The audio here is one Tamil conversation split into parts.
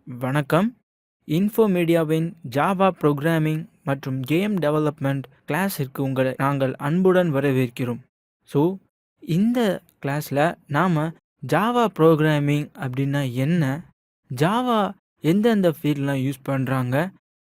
வணக்கம். இன்ஃபோமீடியாவின் ஜாவா புரோகிராமிங் மற்றும் கேம் டெவலப்மெண்ட் கிளாஸிற்கு உங்களை நாங்கள் அன்புடன் வரவேற்கிறோம். ஸோ, இந்த கிளாஸில் நாம் ஜாவா புரோகிராமிங் அப்படின்னா என்ன, ஜாவா எந்தெந்த ஃபீல்ட்லாம் யூஸ் பண்ணுறாங்க,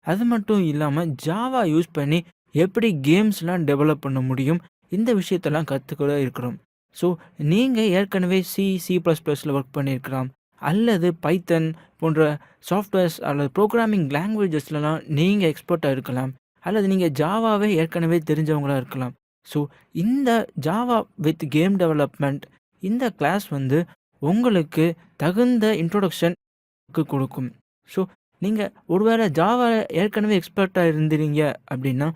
அது மட்டும் இல்லாமல் ஜாவா யூஸ் பண்ணி எப்படி கேம்ஸ்லாம் டெவலப் பண்ண முடியும், இந்த விஷயத்தெல்லாம் கற்றுக்கிட இருக்கிறோம். ஸோ, நீங்கள் ஏற்கனவே சி ப்ளஸ் ப்ளஸில் ஒர்க் பண்ணியிருக்கலாம், அல்லது பைத்தன் போன்ற சாஃப்ட்வேர்ஸ் அல்லது ப்ரோக்ராமிங் லாங்குவேஜஸ்லலாம் நீங்கள் எக்ஸ்பர்ட்டாக இருக்கலாம், அல்லது நீங்கள் ஜாவாவே ஏற்கனவே தெரிஞ்சவங்களா இருக்கலாம். ஸோ, இந்த ஜாவா வித் கேம் டெவலப்மெண்ட் இந்த கிளாஸ் வந்து உங்களுக்கு தகுந்த இன்ட்ரோடக்ஷனுக்கு கொடுக்கும். ஸோ, நீங்கள் ஒருவேளை ஜாவா ஏற்கனவே எக்ஸ்பர்ட்டாக இருந்தீங்க அப்படின்னா,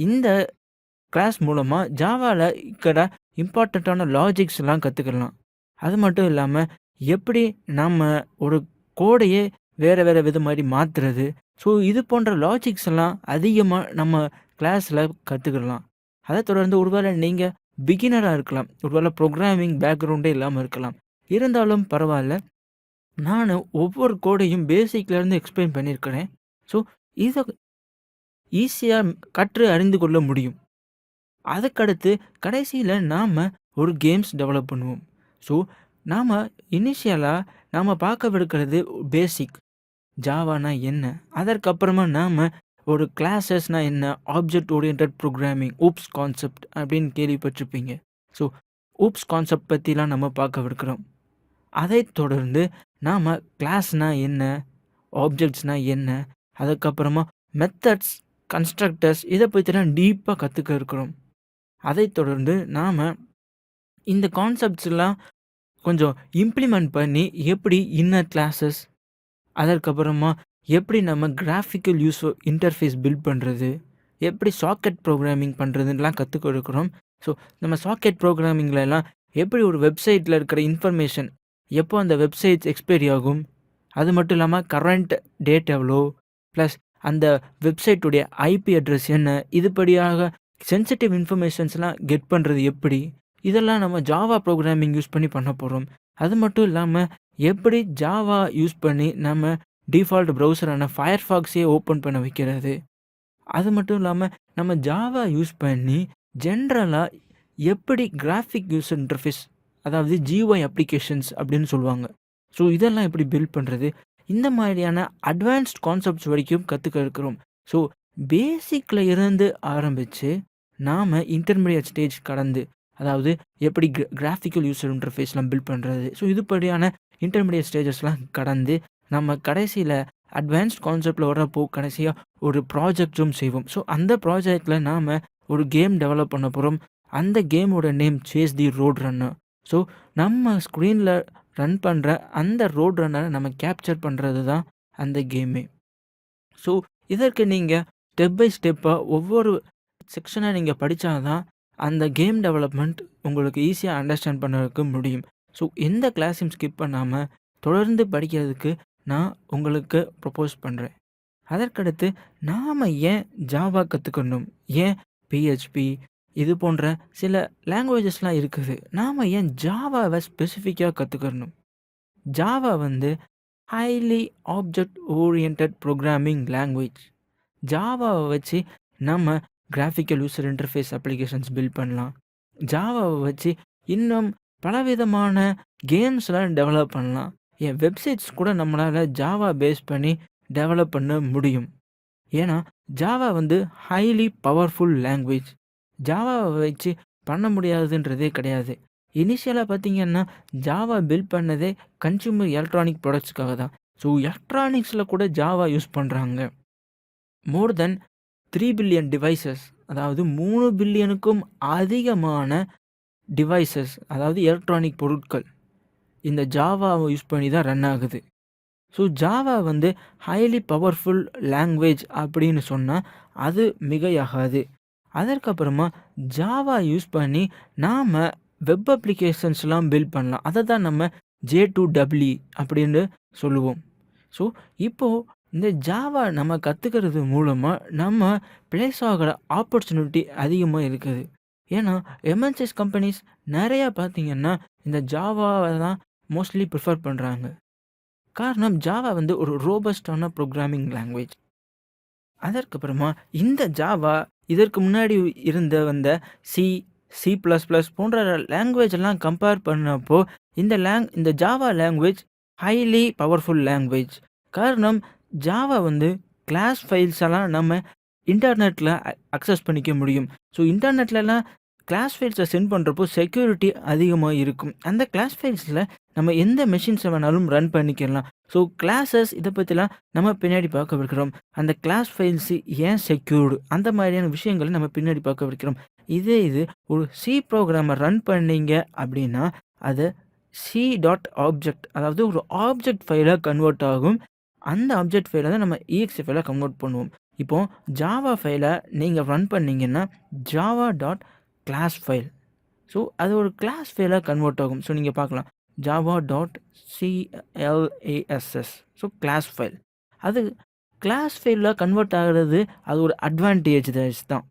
இந்த கிளாஸ் மூலமாக ஜாவாவில் இருக்கிற இம்பார்ட்டண்ட்டான லாஜிக்ஸ்லாம் கற்றுக்கலாம். அது மட்டும் இல்லாமல் எப்படி நம்ம ஒரு கோடையே வேறு வித மாதிரி மாற்றுறது, ஸோ இது போன்ற லாஜிக்ஸ் எல்லாம் அதிகமாக நம்ம கிளாஸில் கற்றுக்கலாம். அதை தொடர்ந்து ஒருவேளை நீங்கள் பிகினராக இருக்கலாம், ஒருவேளை ப்ரோக்ராமிங் பேக்ரவுண்டே இல்லாமல் இருக்கலாம், இருந்தாலும் பரவாயில்ல, நான் ஒவ்வொரு கோடையும் பேசிக்லேருந்து எக்ஸ்பிளைன் பண்ணியிருக்கிறேன். ஸோ இதை ஈஸியாக கற்று அறிந்து கொள்ள முடியும். அதுக்கடுத்து கடைசியில் நாம் ஒரு கேம்ஸ் டெவலப் பண்ணுவோம். ஸோ நாம் இனிஷியலாக நாம் பார்க்கவிருக்கிறது பேசிக் ஜாவானா என்ன, அதற்கப்புறமா நாம் ஒரு கிளாஸஸ்னால் என்ன, object orient programming, oops concept அப்படின்னு கேள்விப்பட்டிருப்பீங்க. ஸோ ஊப்ஸ் கான்செப்ட் பற்றிலாம் நம்ம பார்க்கவிருக்கிறோம். அதை தொடர்ந்து நாம் கிளாஸ்னால் என்ன, ஆப்ஜெக்ட்ஸ்னால் என்ன, அதுக்கப்புறமா மெத்தட்ஸ், கன்ஸ்ட்ரக்டர்ஸ் இதை பற்றிலாம் டீப்பாக கற்றுக்க இருக்கிறோம். அதை தொடர்ந்து நாம் இந்த கான்செப்ட்ஸ்லாம் கொஞ்சம் இம்ப்ளிமெண்ட் பண்ணி எப்படி இன்னர் கிளாஸஸ், அதற்கப்புறமா எப்படி நம்ம கிராஃபிக்கல் இன்டர்ஃபேஸ் பில்ட் பண்ணுறது, எப்படி சாக்கெட் ப்ரோக்ராமிங் பண்ணுறதுலாம் கற்றுக்க இருக்கிறோம். ஸோ நம்ம சாக்கெட் ப்ரோக்ராமிங்லலாம் எப்படி ஒரு வெப்சைட்டில் இருக்கிற இன்ஃபர்மேஷன் எப்போ அந்த வெப்சைட்ஸ் எக்ஸ்பைரி ஆகும், அது மட்டும் இல்லாமல் கரண்ட் டேட் எவ்வளோ, ப்ளஸ் அந்த வெப்சைட்டுடைய ஐபி அட்ரஸ் என்ன, இதுபடியாக சென்சிட்டிவ் இன்ஃபர்மேஷன்ஸ்லாம் கெட் பண்ணுறது எப்படி, இதெல்லாம் நம்ம ஜாவா ப்ரோக்ராமிங் யூஸ் பண்ணி பண்ண போகிறோம். அது மட்டும் இல்லாமல் எப்படி ஜாவா யூஸ் பண்ணி நம்ம டிஃபால்ட் ப்ரௌசரான ஃபயர்ஃபாக்ஸே ஓப்பன் பண்ண வைக்கிறது, அது மட்டும் இல்லாமல் நம்ம ஜாவா யூஸ் பண்ணி ஜென்ரலாக எப்படி கிராஃபிக் யூசர் இன்டர்ஃபேஸ், அதாவது ஜிஒய் அப்ளிகேஷன்ஸ் அப்படின்னு சொல்லுவாங்க, ஸோ இதெல்லாம் எப்படி பில்ட் பண்ணுறது, இந்த மாதிரியான அட்வான்ஸ்ட் கான்செப்ட்ஸ் வரைக்கும் கற்றுக்க இருக்கிறோம். ஸோ பேசிக்கில் இருந்து ஆரம்பித்து நாம் இன்டர்மீடியட் ஸ்டேஜ் கடந்து, அதாவது எப்படி கிராஃபிக்கல் யூசர் இன்டர்ஃபேஸ்லாம் பில்ட் பண்ணுறது, ஸோ இதுபடியான இன்டர்மீடியட் ஸ்டேஜஸ்லாம் கடந்து நம்ம கடைசியில் அட்வான்ஸ்ட் கான்செப்டில் வரப்போ கடைசியாக ஒரு ப்ராஜெக்ட்டும் செய்வோம். ஸோ அந்த ப்ராஜெக்டில் நாம் ஒரு கேம் டெவலப் பண்ண போகிறோம். அந்த கேமோட name chase the road runner. So நம்ம ஸ்க்ரீனில் ரன் பண்ணுற அந்த ரோட் ரன்னரை நம்ம கேப்சர் பண்ணுறது தான் அந்த கேமே. ஸோ இதற்கு நீங்கள் ஸ்டெப் பை ஸ்டெப்பாக ஒவ்வொரு செக்ஷனாக நீங்கள் படித்தா தான் அந்த கேம் டெவலப்மெண்ட் உங்களுக்கு ஈஸியாக அண்டர்ஸ்டாண்ட் பண்ணுறதுக்கு முடியும். ஸோ எந்த கிளாஸையும் ஸ்கிப் பண்ணாமல் தொடர்ந்து படிக்கிறதுக்கு நான் உங்களுக்கு ப்ரொப்போஸ் பண்ணுறேன். அதற்கடுத்து நாம் ஏன் ஜாவா கற்றுக்கணும், ஏன் பிஹெச்பி இது போன்ற சில லாங்குவேஜஸ்லாம் இருக்குது, நாம் ஏன் ஜாவாவை ஸ்பெசிஃபிக்காக கற்றுக்கணும். ஜாவா வந்து highly object orient programming language. ஜாவாவை வச்சு நம்ம graphical user interface applications build பண்ணலாம். ஜாவாவை வச்சு இன்னும் பலவிதமான கேம்ஸ்லாம் டெவலப் பண்ணலாம். என் வெப்சைட்ஸ் கூட நம்மளால் ஜாவா பேஸ் பண்ணி டெவலப் பண்ண முடியும். ஏன்னா ஜாவா வந்து ஹைலி பவர்ஃபுல் லாங்குவேஜ். ஜாவாவை வச்சு பண்ண முடியாதுன்றதே கிடையாது. இனிஷியலாக பார்த்திங்கன்னா ஜாவா பில்ட் பண்ணதே கன்சியூமர் எலக்ட்ரானிக் ப்ராடக்ட்ஸ்க்காக தான். ஸோ எலக்ட்ரானிக்ஸில் கூட ஜாவா யூஸ் பண்ணுறாங்க. மோர் தென் 3 பில்லியன் டிவைசஸ், அதாவது 3 பில்லியனுக்கும் அதிகமான டிவைசஸ், அதாவது எலக்ட்ரானிக் பொருட்கள் இந்த ஜாவாவை யூஸ் பண்ணி தான் ரன் ஆகுது. ஸோ ஜாவா வந்து ஹைலி பவர்ஃபுல் லாங்குவேஜ் அப்படின்னு சொன்னால் அது மிகையாகாது. அதற்கப்புறமா ஜாவா யூஸ் பண்ணி நாம் வெப் அப்ளிகேஷன்ஸ்லாம் பில்ட் பண்ணலாம். அதை தான் நம்ம J2EE அப்படின்னு சொல்லுவோம். ஸோ இப்போது இந்த ஜாவா நம்ம கற்றுக்கிறது மூலமாக நம்ம ப்ளேஸ் ஆகிற ஆப்பர்ச்சுனிட்டி அதிகமாக இருக்குது. ஏன்னா எம்என்சிஸ் கம்பெனிஸ் நிறையா பார்த்திங்கன்னா இந்த ஜாவாவை தான் மோஸ்ட்லி ப்ரிஃபர் பண்ணுறாங்க. காரணம் ஜாவா வந்து ஒரு ரோபஸ்டான ப்ரோகிராமிங் லாங்குவேஜ். அதற்கப்புறமா இந்த ஜாவா இதற்கு முன்னாடி வந்த சி, சி ப்ளஸ் ப்ளஸ் போன்ற லாங்குவேஜ் எல்லாம் கம்பேர் பண்ணப்போ இந்த Java language highly powerful language. காரணம் ஜாவா வந்து கிளாஸ் ஃபைல்ஸ் எல்லாம் நம்ம இன்டர்நெட்ல அக்சஸ் பண்ணிக்க முடியும். ஸோ இன்டர்நெட்லலாம் கிளாஸ் ஃபைல்ஸை சென்ட் பண்ணுறப்போ செக்யூரிட்டி அதிகமாக இருக்கும். அந்த கிளாஸ் ஃபைல்ஸில் நம்ம எந்த மெஷின்ஸை வேணாலும் ரன் பண்ணிக்கலாம். ஸோ கிளாஸஸ் இதை பற்றிலாம் நம்ம பின்னாடி பார்க்கவிருக்கிறோம். அந்த கிளாஸ் ஃபைல்ஸு ஏன் செக்யூர்டு அந்த மாதிரியான விஷயங்களை நம்ம பின்னாடி பார்க்கவிருக்கிறோம். இது ஒரு சி ப்ரோக்ராமை ரன் பண்ணீங்க அப்படின்னா அதை சி டாட் ஆப்ஜெக்ட், அதாவது ஒரு ஆப்ஜெக்ட் ஃபைலாக கன்வெர்ட் ஆகும். அந்த ஆப்ஜெக்ட் ஃபைலை தான் நம்ம EXE ஃபைலாக கன்வெர்ட் பண்ணுவோம். இப்போது ஜாவா ஃபைலை நீங்கள் ரன் பண்ணீங்கன்னா Java dot class file, so அது ஒரு கிளாஸ் ஃபைலாக கன்வெர்ட் ஆகும். ஸோ நீங்கள் பார்க்கலாம் Java dot CLASS, so class file. அது கிளாஸ் ஃபைலில் கன்வெர்ட் ஆகிறது அது ஒரு அட்வான்டேஜஸ் தான்.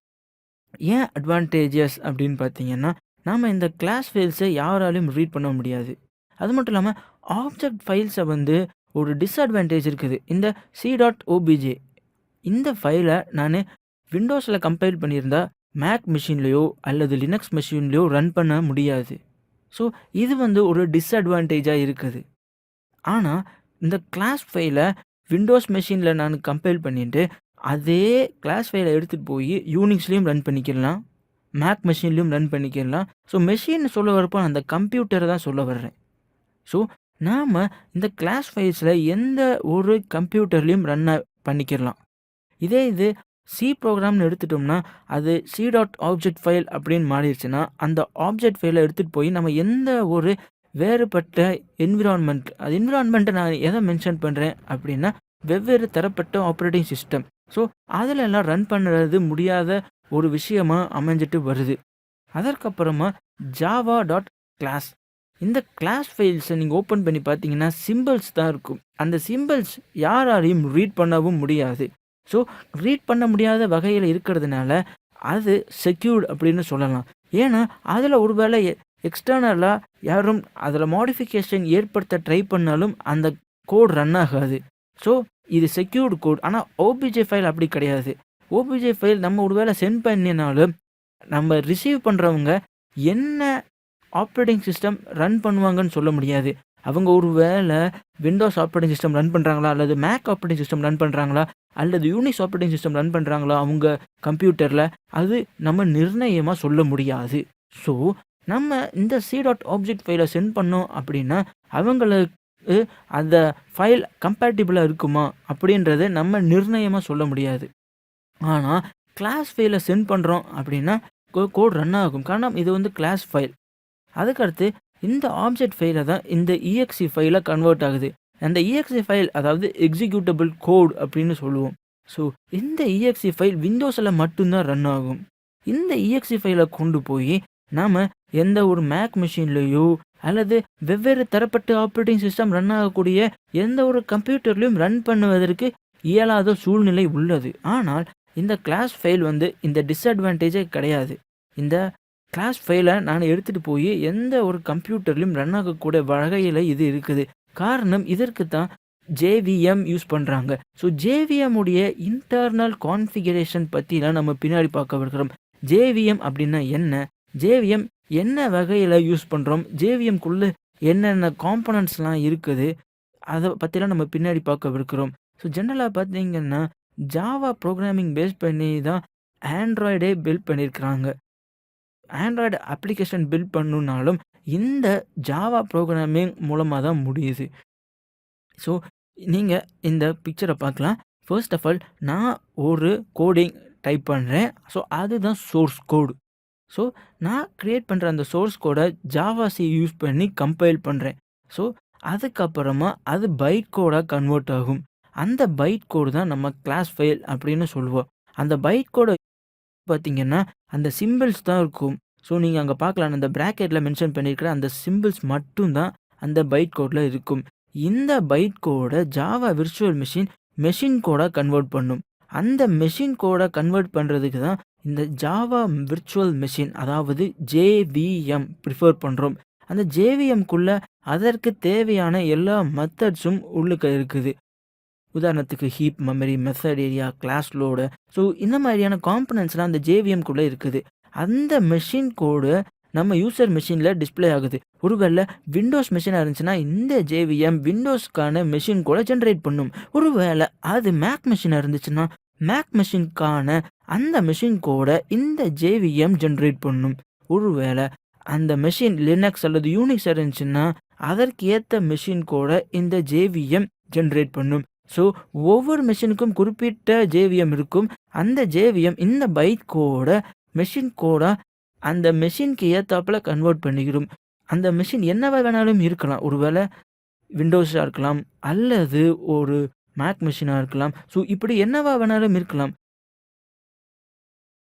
ஏன் அட்வான்டேஜஸ் அப்படின்னு பார்த்தீங்கன்னா, நாம் இந்த கிளாஸ் ஃபைல்ஸை யாராலையும் ரீட் பண்ண முடியாது. அது மட்டும் இல்லாமல் ஆப்ஜெக்ட் ஃபைல்ஸை வந்து ஒரு டிஸ்அட்வான்டேஜ் இருக்குது. இந்த C.obj இந்த ஃபைலை நான் விண்டோஸில் கம்பைல் பண்ணியிருந்தா மேக் மிஷின்லேயோ அல்லது லினக்ஸ் மிஷின்லேயோ ரன் பண்ண முடியாது. ஸோ இது வந்து ஒரு டிஸ்அட்வான்டேஜாக இருக்குது. ஆனால் இந்த கிளாஸ் ஃபைலை விண்டோஸ் மெஷினில் நான் கம்பைல் பண்ணிட்டு அதே கிளாஸ் ஃபைலை எடுத்துகிட்டு போய் யூனிக்ஸ்லேயும் ரன் பண்ணிக்கலாம், மேக் மெஷின்லேயும் ரன் பண்ணிக்கலாம். ஸோ மெஷின் சொல்ல வரப்போ அந்த கம்ப்யூட்டரை தான் சொல்ல வர்றேன். ஸோ நாம் இந்த கிளாஸ் ஃபைல்ஸில் எந்த ஒரு கம்ப்யூட்டர்லேயும் ரன் பண்ணிக்கலாம். இது சி ப்ரோக்ராம்னு எடுத்துட்டோம்னா அது சி டாட் ஆப்ஜெக்ட் ஃபைல் அப்படின்னு மாறிடுச்சுன்னா அந்த ஆப்ஜெக்ட் ஃபைலை எடுத்துகிட்டு போய் நம்ம எந்த ஒரு வேறுபட்ட என்விரான்மெண்ட்டை நான் எதை மென்ஷன் பண்ணுறேன் அப்படின்னா வெவ்வேறு தரப்பட்ட ஆப்ரேட்டிங் சிஸ்டம். ஸோ அதில் எல்லாம் ரன் பண்ணுறது முடியாத ஒரு விஷயமாக அமைஞ்சிட்டு வருது. அதற்கப்புறமா ஜாவா டாட் கிளாஸ், இந்த கிளாஸ் ஃபைல்ஸை நீங்கள் ஓப்பன் பண்ணி பார்த்தீங்கன்னா சிம்பிள்ஸ் தான் இருக்கும். அந்த சிம்பிள்ஸ் யாராலையும் ரீட் பண்ணவும் முடியாது. ஸோ ரீட் பண்ண முடியாத வகையில் இருக்கிறதுனால அது செக்யூர்டு அப்படின்னு சொல்லலாம். ஏன்னா அதில் ஒரு வேளை எக்ஸ்டர்னலாக யாரும் அதில் மாடிஃபிகேஷன் ஏற்படுத்த ட்ரை பண்ணாலும் அந்த கோட் ரன் ஆகாது. ஸோ இது செக்யூர்டு கோட். ஆனால் ஓபிஜே ஃபைல் அப்படி கிடையாது. ஓபிஜே ஃபைல் நம்ம ஒரு வேளை சென்ட் பண்ணினாலும் நம்ம ரிசீவ் பண்ணுறவங்க என்ன ஆப்ரேட்டிங் சிஸ்டம் ரன் பண்ணுவாங்கன்னு சொல்ல முடியாது. அவங்க ஒரு வேளை விண்டோஸ் ஆப்ரேட்டிங் சிஸ்டம் ரன் பண்ணுறாங்களா அல்லது மேக் ஆப்ரேட்டிங் சிஸ்டம் ரன் பண்ணுறாங்களா அல்லது யூனிக்ஸ் ஆப்ரேட்டிங் சிஸ்டம் ரன் பண்ணுறாங்களா அவங்க கம்ப்யூட்டரில், அது நம்ம நிர்ணயமாக சொல்ல முடியாது. ஸோ நம்ம இந்த சி டாட் ஆப்ஜெக்ட் ஃபைலை சென்ட் பண்ணோம் அப்படின்னா அவங்களுக்கு அந்த ஃபைல் கம்பேட்டிபிளாக இருக்குமா அப்படின்றத நம்ம நிர்ணயமாக சொல்ல முடியாது. ஆனால் கிளாஸ் ஃபைலை சென்ட் பண்ணுறோம் அப்படின்னா கோட் ரன் ஆகும். காரணம் இது வந்து கிளாஸ் ஃபைல். அதுக்கடுத்து இந்த ஆப்ஜெக்ட் ஃபைலை தான் இந்த EXE ஃபைலாக கன்வெர்ட் ஆகுது. அந்த EXE ஃபைல் அதாவது எக்ஸிக்யூட்டபிள் கோட் அப்படின்னு சொல்லுவோம். ஸோ இந்த EXE ஃபைல் விண்டோஸில் மட்டும்தான் ரன் ஆகும். இந்த EXE ஃபைலை கொண்டு போய் நாம் எந்த ஒரு மேக் மிஷின்லேயோ அல்லது வெவ்வேறு தரப்பட்ட ஆப்ரேட்டிங் சிஸ்டம் ரன் ஆகக்கூடிய எந்த ஒரு கம்ப்யூட்டர்லையும் ரன் பண்ணுவதற்கு இயலாத சூழ்நிலை உள்ளது. ஆனால் இந்த கிளாஸ் ஃபைல் வந்து இந்த டிஸ்அட்வான்டேஜே கிடையாது. இந்த கிளாஸ் ஃபைலை நான் எடுத்துகிட்டு போய் எந்த ஒரு கம்ப்யூட்டர்லையும் ரன் ஆகக்கூடிய வகையில் இது இருக்குது. காரணம் இதற்கு தான் JVM யூஸ் பண்ணுறாங்க. ஸோ JVM உடைய இன்டர்னல் கான்ஃபிகரேஷன் பற்றிலாம் நம்ம பின்னாடி பார்க்கவிருக்கிறோம். JVM அப்படின்னா என்ன, JVM என்ன வகையில் யூஸ் பண்ணுறோம், JVMக்குள்ளே என்னென்ன காம்பனன்ட்ஸ்லாம் இருக்குது, அதை பற்றிலாம் நம்ம பின்னாடி பார்க்கவிருக்கிறோம். ஸோ ஜென்ரலாக பார்த்தீங்கன்னா ஜாவா ப்ரோக்ராமிங் பேஸ் பண்ணி தான் ஆண்ட்ராய்டே பில்ட் பண்ணியிருக்கிறாங்க. ஆண்ட்ராய்டு அப்ளிகேஷன் பில்ட் பண்ணணுன்னாலும் இந்த ஜாவா ப்ரோக்ராமிங் மூலமாக தான் முடியுது. ஸோ நீங்கள் இந்த பிக்சரை பார்க்கலாம். ஃபர்ஸ்ட் ஆஃப் ஆல் நான் ஒரு கோடிங் டைப் பண்ணுறேன். ஸோ அதுதான் சோர்ஸ் கோடு. ஸோ நான் க்ரியேட் பண்ணுற அந்த சோர்ஸ் கோடை ஜாவா-C யூஸ் பண்ணி கம்பைல் பண்ணுறேன். ஸோ அதுக்கப்புறமா அது பைட் கோடாக கன்வெர்ட் ஆகும். அந்த பைட் கோடு தான் நம்ம கிளாஸ் ஃபைல் அப்படின்னு சொல்லுவோம். அந்த பைட் கோடை பார்த்தீங்கன்னா அந்த சிம்பிள்ஸ் தான் இருக்கும். ஸோ நீங்கள் அங்கே பார்க்கலாம், அந்த ப்ராக்கெட்டில் மென்ஷன் பண்ணியிருக்கிற அந்த சிம்பிள்ஸ் மட்டும்தான் அந்த பைட் கோடில் இருக்கும். இந்த பைட் கோடை ஜாவா விர்ச்சுவல் மெஷின் கோடாக கன்வெர்ட் பண்ணும். அந்த மெஷின் கோடை கன்வெர்ட் பண்ணுறதுக்கு தான் இந்த ஜாவா விர்ச்சுவல் மெஷின் அதாவது JVM ப்ரிஃபர் பண்ணுறோம். அந்த ஜேவிஎம்க்குள்ள அதற்கு தேவையான எல்லா மெத்தட்ஸும் உள்ளுக்க இருக்குது. உதாரணத்துக்கு heap memory, method area, class load. So இந்த மாதிரியான காம்போனன்ட்ஸ்லாம் அந்த ஜேவிஎம்க்குள்ள இருக்குது. அந்த மெஷின் கோடு நம்ம யூசர் மெஷின்ல டிஸ்ப்ளே ஆகுது. ஒருவேளை விண்டோஸ் மெஷினா இருந்துச்சுன்னா, இந்த ஜேவிஎம் விண்டோஸ்க்கான மெஷின் கோட ஜெனரேட் பண்ணும். ஒருவேளை அது மேக் மெஷினா இருந்துச்சுன்னா, மேக் மெஷின்க்கான அந்த மெஷின் கோட இந்த ஜேவிஎம் ஜெனரேட் பண்ணும். ஒருவேளை அந்த மெஷின் லினக்ஸ் அல்லது யூனிக்ஸ் இருந்துச்சுன்னா, அதற்கு ஏத்த மெஷின் கோட இந்த ஜேவிஎம் ஜெனரேட் பண்ணும். ஸோ ஒவ்வொரு மெஷினுக்கும் குறிப்பிட்ட ஜேவிஎம் இருக்கும். அந்த ஜேவிஎம் இந்த பைட் கோட மெஷின் கோடா அந்த மெஷினுக்கு ஏத்தாப்புல கன்வெர்ட் பண்ணிக்கிடும். அந்த மெஷின் என்னவா வேணாலும் இருக்கலாம். ஒருவேளை விண்டோஸா இருக்கலாம், அல்லது ஒரு மேக் மெஷினா இருக்கலாம். ஸோ இப்படி என்னவா வேணாலும் இருக்கலாம்.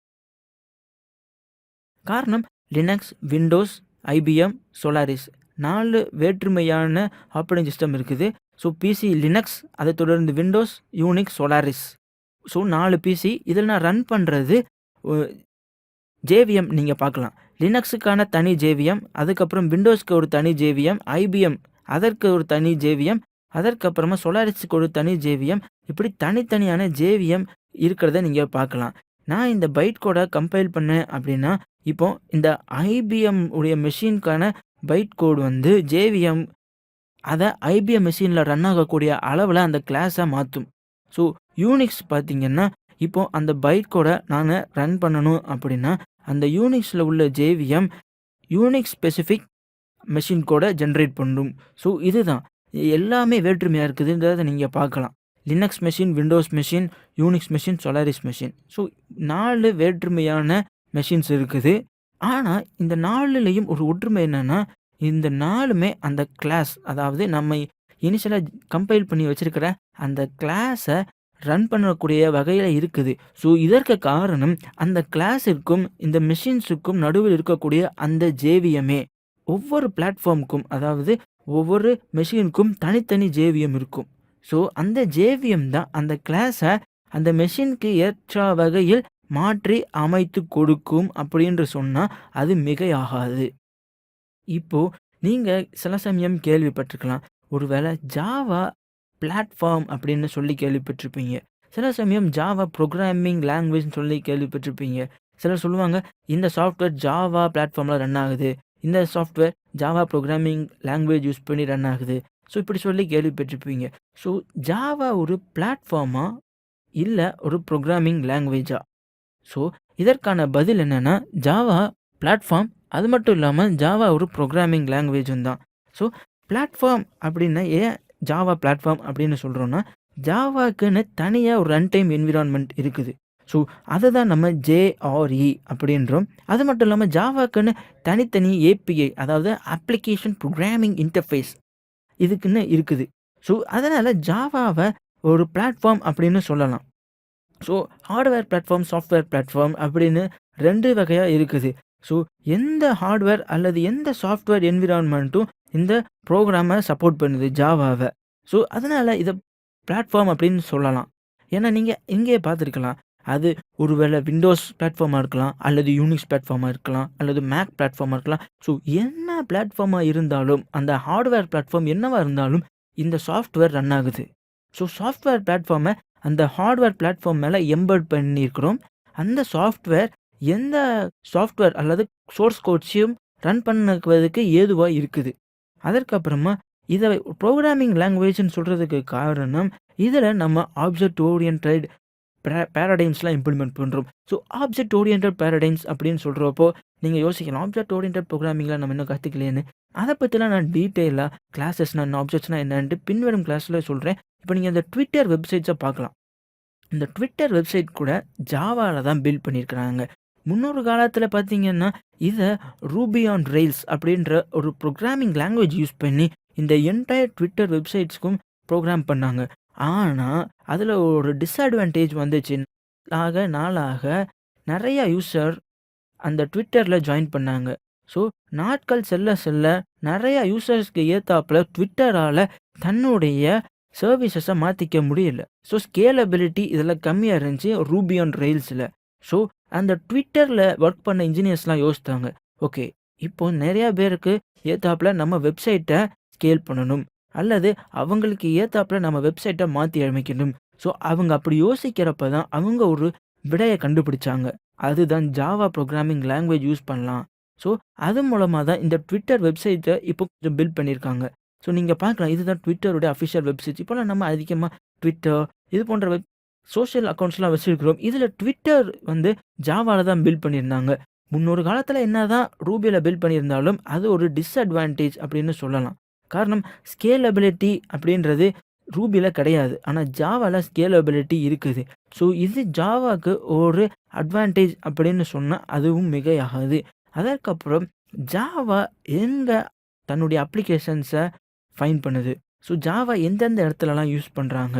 காரணம் லினக்ஸ், விண்டோஸ், ஐபிஎம், சோலாரிஸ் 4 வேற்றுமையான ஆப்பரேட்டிங் சிஸ்டம் இருக்குது. ஸோ பிசி லினக்ஸ், அதைத் தொடர்ந்து Windows, Unix, Solaris. So 4 PC. இதில் நான் ரன் பண்ணுறது ஜேவிஎம் நீங்கள் பார்க்கலாம். லினக்ஸுக்கான தனி ஜேவிஎம், அதுக்கப்புறம் விண்டோஸ்க்கு ஒரு தனி ஜேவிஎம், ஐபிஎம் அதற்கு ஒரு தனி ஜேவிஎம், அதற்கப்புறமா சோலாரிஸுக்கு ஒரு தனி ஜேவிஎம். இப்படி தனித்தனியான ஜேவிஎம் இருக்கிறத நீங்கள் பார்க்கலாம். நான் இந்த பைட் கோடை கம்பைல் பண்ணேன் அப்படின்னா, இப்போ இந்த ஐபிஎம் உடைய மெஷினுக்கான பைட் கோடு வந்து ஜேவிஎம் அதை ஐபிஎம் மெஷினில் ரன் ஆகக்கூடிய அளவில் அந்த கிளாஸை மாற்றும். ஸோ யூனிக்ஸ் பார்த்தீங்கன்னா, இப்போ அந்த பைட் கோடை நான் ரன் பண்ணணும் அப்படின்னா, அந்த யூனிக்ஸில் உள்ள ஜேவிஎம் யூனிக்ஸ் ஸ்பெசிஃபிக் மெஷின் கோடை ஜென்ரேட் பண்ணும். ஸோ இதுதான் எல்லாமே வேற்றுமையாக இருக்குதுன்றதை நீங்கள் பார்க்கலாம். Linux machine, Windows machine, Unix machine, Solaris machine. So 4 வேற்றுமையான மெஷின்ஸ் இருக்குது. ஆனால் இந்த 4லையும் ஒரு ஒற்றுமை என்னென்னா, இந்த 4மே அந்த கிளாஸ், அதாவது நம்ம இனிஷியலாக கம்பைல் பண்ணி வச்சிருக்கிற அந்த கிளாஸை ரன் பண்ணக்கூடிய வகையில் இருக்குது. ஸோ இதற்கு காரணம் அந்த கிளாஸிற்கும் இந்த மெஷின்ஸுக்கும் நடுவில் இருக்கக்கூடிய அந்த ஜேவிஎம்மே. ஒவ்வொரு பிளாட்ஃபார்முக்கும், அதாவது ஒவ்வொரு மெஷினுக்கும் தனித்தனி ஜேவிஎம் இருக்கும். ஸோ அந்த ஜேவிஎம் தான் அந்த கிளாஸை அந்த மெஷினுக்கு ஏற்ற வகையில் மாற்றி அமைத்து கொடுக்கும் அப்படின்று சொன்னால் அது மிகையாகாது. இப்போ நீங்கள் சில சமயம் கேள்விப்பட்டிருக்கலாம், ஒருவேளை ஜாவா பிளாட்ஃபார்ம் அப்படின்னு சொல்லி கேள்விப்பட்டிருப்பீங்க. சில சமயம் ஜாவா ப்ரோக்ராமிங் லாங்குவேஜ்னு சொல்லி கேள்விப்பட்டிருப்பீங்க. சிலர் சொல்லுவாங்க, இந்த சாஃப்ட்வேர் ஜாவா பிளாட்ஃபார்மில் ரன் ஆகுது, இந்த software Java programming language use பண்ணி ரன் ஆகுது. ஸோ இப்படி சொல்லி கேள்விப்பட்டிருப்பீங்க. ஸோ ஜாவா ஒரு பிளாட்ஃபார்மா, இல்லை ஒரு ப்ரோக்ராமிங் லாங்குவேஜா? ஸோ இதற்கான பதில் என்னென்னா, ஜாவா பிளாட்ஃபார்ம், அது மட்டும் இல்லாமல் ஜாவா ஒரு ப்ரோக்ராமிங் லாங்குவேஜும் தான். ஸோ பிளாட்ஃபார்ம் அப்படின்னா ஏன் ஜாவா பிளாட்ஃபார்ம் அப்படின்னு சொல்கிறோன்னா, ஜாவாக்குன்னு தனியாக ஒரு ரன் டைம் என்விரான்மெண்ட் இருக்குது. ஸோ அதை தான் நம்ம ஜேஆர்இ அப்படின்றோம். அது மட்டும் இல்லாமல் ஜாவாக்குன்னு தனித்தனி ஏபிஐ, அதாவது அப்ளிகேஷன் ப்ரோக்ராமிங் இன்டர்ஃபேஸ், இதுக்குன்னு இருக்குது. ஸோ அதனால் ஜாவாவை ஒரு பிளாட்ஃபார்ம் அப்படின்னு சொல்லலாம். So hardware platform, software platform அப்படின்னு 2 வகையாக இருக்குது. ஸோ எந்த ஹார்ட்வேர் அல்லது எந்த சாஃப்ட்வேர் என்விரான்மெண்ட்டும் இந்த ப்ரோக்ராமை சப்போர்ட் பண்ணுது, ஜாவாவை. ஸோ அதனால் இதை பிளாட்ஃபார்ம் அப்படின்னு சொல்லலாம். ஏன்னா நீங்கள் இங்கேயே பார்த்துருக்கலாம், அது ஒருவேளை விண்டோஸ் பிளாட்ஃபார்மாக இருக்கலாம், அல்லது யூனிக்ஸ் பிளாட்ஃபார்மாக இருக்கலாம், அல்லது மேக் பிளாட்ஃபார்மாக இருக்கலாம். ஸோ என்ன பிளாட்ஃபார்மாக இருந்தாலும், அந்த ஹார்ட்வேர் பிளாட்ஃபார்ம் என்னவாக இருந்தாலும் இந்த சாஃப்ட்வேர் ரன் ஆகுது. ஸோ சாஃப்ட்வேர் பிளாட்ஃபார்மை அந்த ஹார்ட்வேர் பிளாட்ஃபார்ம் மேலே எம்பெட் பண்ணியிருக்கிறோம். அந்த சாஃப்ட்வேர் எந்த சாஃப்ட்வேர் அல்லது சோர்ஸ் கோட்ஸையும் ரன் பண்ணுவதற்கு ஏதுவாக இருக்குது. அதற்கப்புறமா இதை ப்ரோக்ராமிங் லாங்குவேஜ்னு சொல்கிறதுக்கு காரணம், இதில் நம்ம ஆப்ஜெக்ட் ஓரியன்டட் பேரடைம்ஸ்லாம் இம்ப்ளிமெண்ட் பண்ணுறோம். ஸோ ஆப்ஜெக்ட் ஓரியன்டட் பேரடைம்ஸ் அப்படின்னு சொல்கிறப்போ நீங்கள் யோசிக்கலாம், ஆப்ஜெக்ட் ஓரியன்டட் ப்ரோக்ராமிங்கில் நம்ம இன்னும் கற்றுக்கலையேன்னு. அதை பற்றிலாம் நான் டீட்டெயிலாக கிளாஸஸ்னால் என்ன, ஆப்ஜெக்ட்ஸ்னால் என்னன்ட்டு பின்வரும் கிளாஸில் சொல்கிறேன். இப்போ நீங்கள் இந்த ட்விட்டர் வெப்சைட்ஸை பார்க்கலாம். இந்த ட்விட்டர் வெப்சைட் கூட ஜாவாவில் தான் பில்ட் பண்ணியிருக்கிறாங்க. முன்னொரு காலத்தில் பார்த்தீங்கன்னா, இதை ரூபி ஆன் ரெயில்ஸ் அப்படின்ற ஒரு ப்ரோக்ராமிங் லாங்குவேஜ் யூஸ் பண்ணி இந்த என்டையர் ட்விட்டர் வெப்சைட்ஸ்க்கும் ப்ரோக்ராம் பண்ணாங்க. ஆனால் அதில் ஒரு டிஸ்அட்வான்டேஜ் வந்துச்சு. நாளாக நிறையா யூசர் அந்த ட்விட்டரில் ஜாயின் பண்ணாங்க. ஸோ நாட்கள் செல்ல செல்ல நிறையா யூசர்ஸ்க்கு ஏற்றாப்புல ட்விட்டரால் தன்னுடைய சர்வீசஸை மாற்றிக்க முடியல. ஸோ ஸ்கேலபிலிட்டி இதில் கம்மியாக இருந்துச்சு ரூபி ஆன் ரெயில்ஸில். ஸோ அந்த ட்விட்டரில் ஒர்க் பண்ண இன்ஜினியர்ஸ்லாம் யோசித்தாங்க, ஓகே இப்போ நிறையா பேருக்கு ஏத்தாப்புல நம்ம வெப்சைட்ட ஸ்கேல் பண்ணணும். அல்லது அவங்களுக்கு ஏத்தாப்புல நம்ம வெப்சைட்ட மாத்தி அமைக்கணும். ஸோ அவங்க அப்படி யோசிக்கிறப்ப தான் அவங்க ஒரு விடைய கண்டுபிடிச்சாங்க. அதுதான் ஜாவா புரோகிராமிங் லாங்குவேஜ் யூஸ் பண்ணலாம். ஸோ அது மூலமா தான் இந்த Twitter வெப்சைட்ட இப்போ கொஞ்சம் பில்ட் பண்ணியிருக்காங்க. ஸோ நீங்க பார்க்கலாம். இதுதான் Twitterரோட அஃபிஷியல் வெப்சைட். இப்போலாம் நம்ம அதிகமா Twitter இது போன்ற சோசியல் அக்கவுண்ட்ஸ்லாம் வச்சிருக்கிறோம். இதில Twitter வந்து ஜாவால தான் பில்ட் பண்ணியிருந்தாங்க. முன்னொரு காலத்தில என்னதான் ரூபியில பில்ட் பண்ணியிருந்தாலும், அது ஒரு டிஸ்அட்வான்டேஜ் அப்படின்னு சொல்லலாம். காரணம் ஸ்கேலபிலிட்டி அப்படின்றது ரூபியில கிடையாது. ஆனா ஜாவால ஸ்கேலபிலிட்டி இருக்குது. ஸோ இது ஜாவாக்கு ஒரு அட்வான்டேஜ் அப்படின்னு சொன்னா அதுவும் மிகையாகாது. அதற்கப்புறம் ஜாவா எங்க தன்னுடைய அப்ளிகேஷன்ஸ ஃபைண்ட் பண்ணுது. ஸோ ஜாவா எந்தெந்த இடத்துலலாம் யூஸ் பண்றாங்க.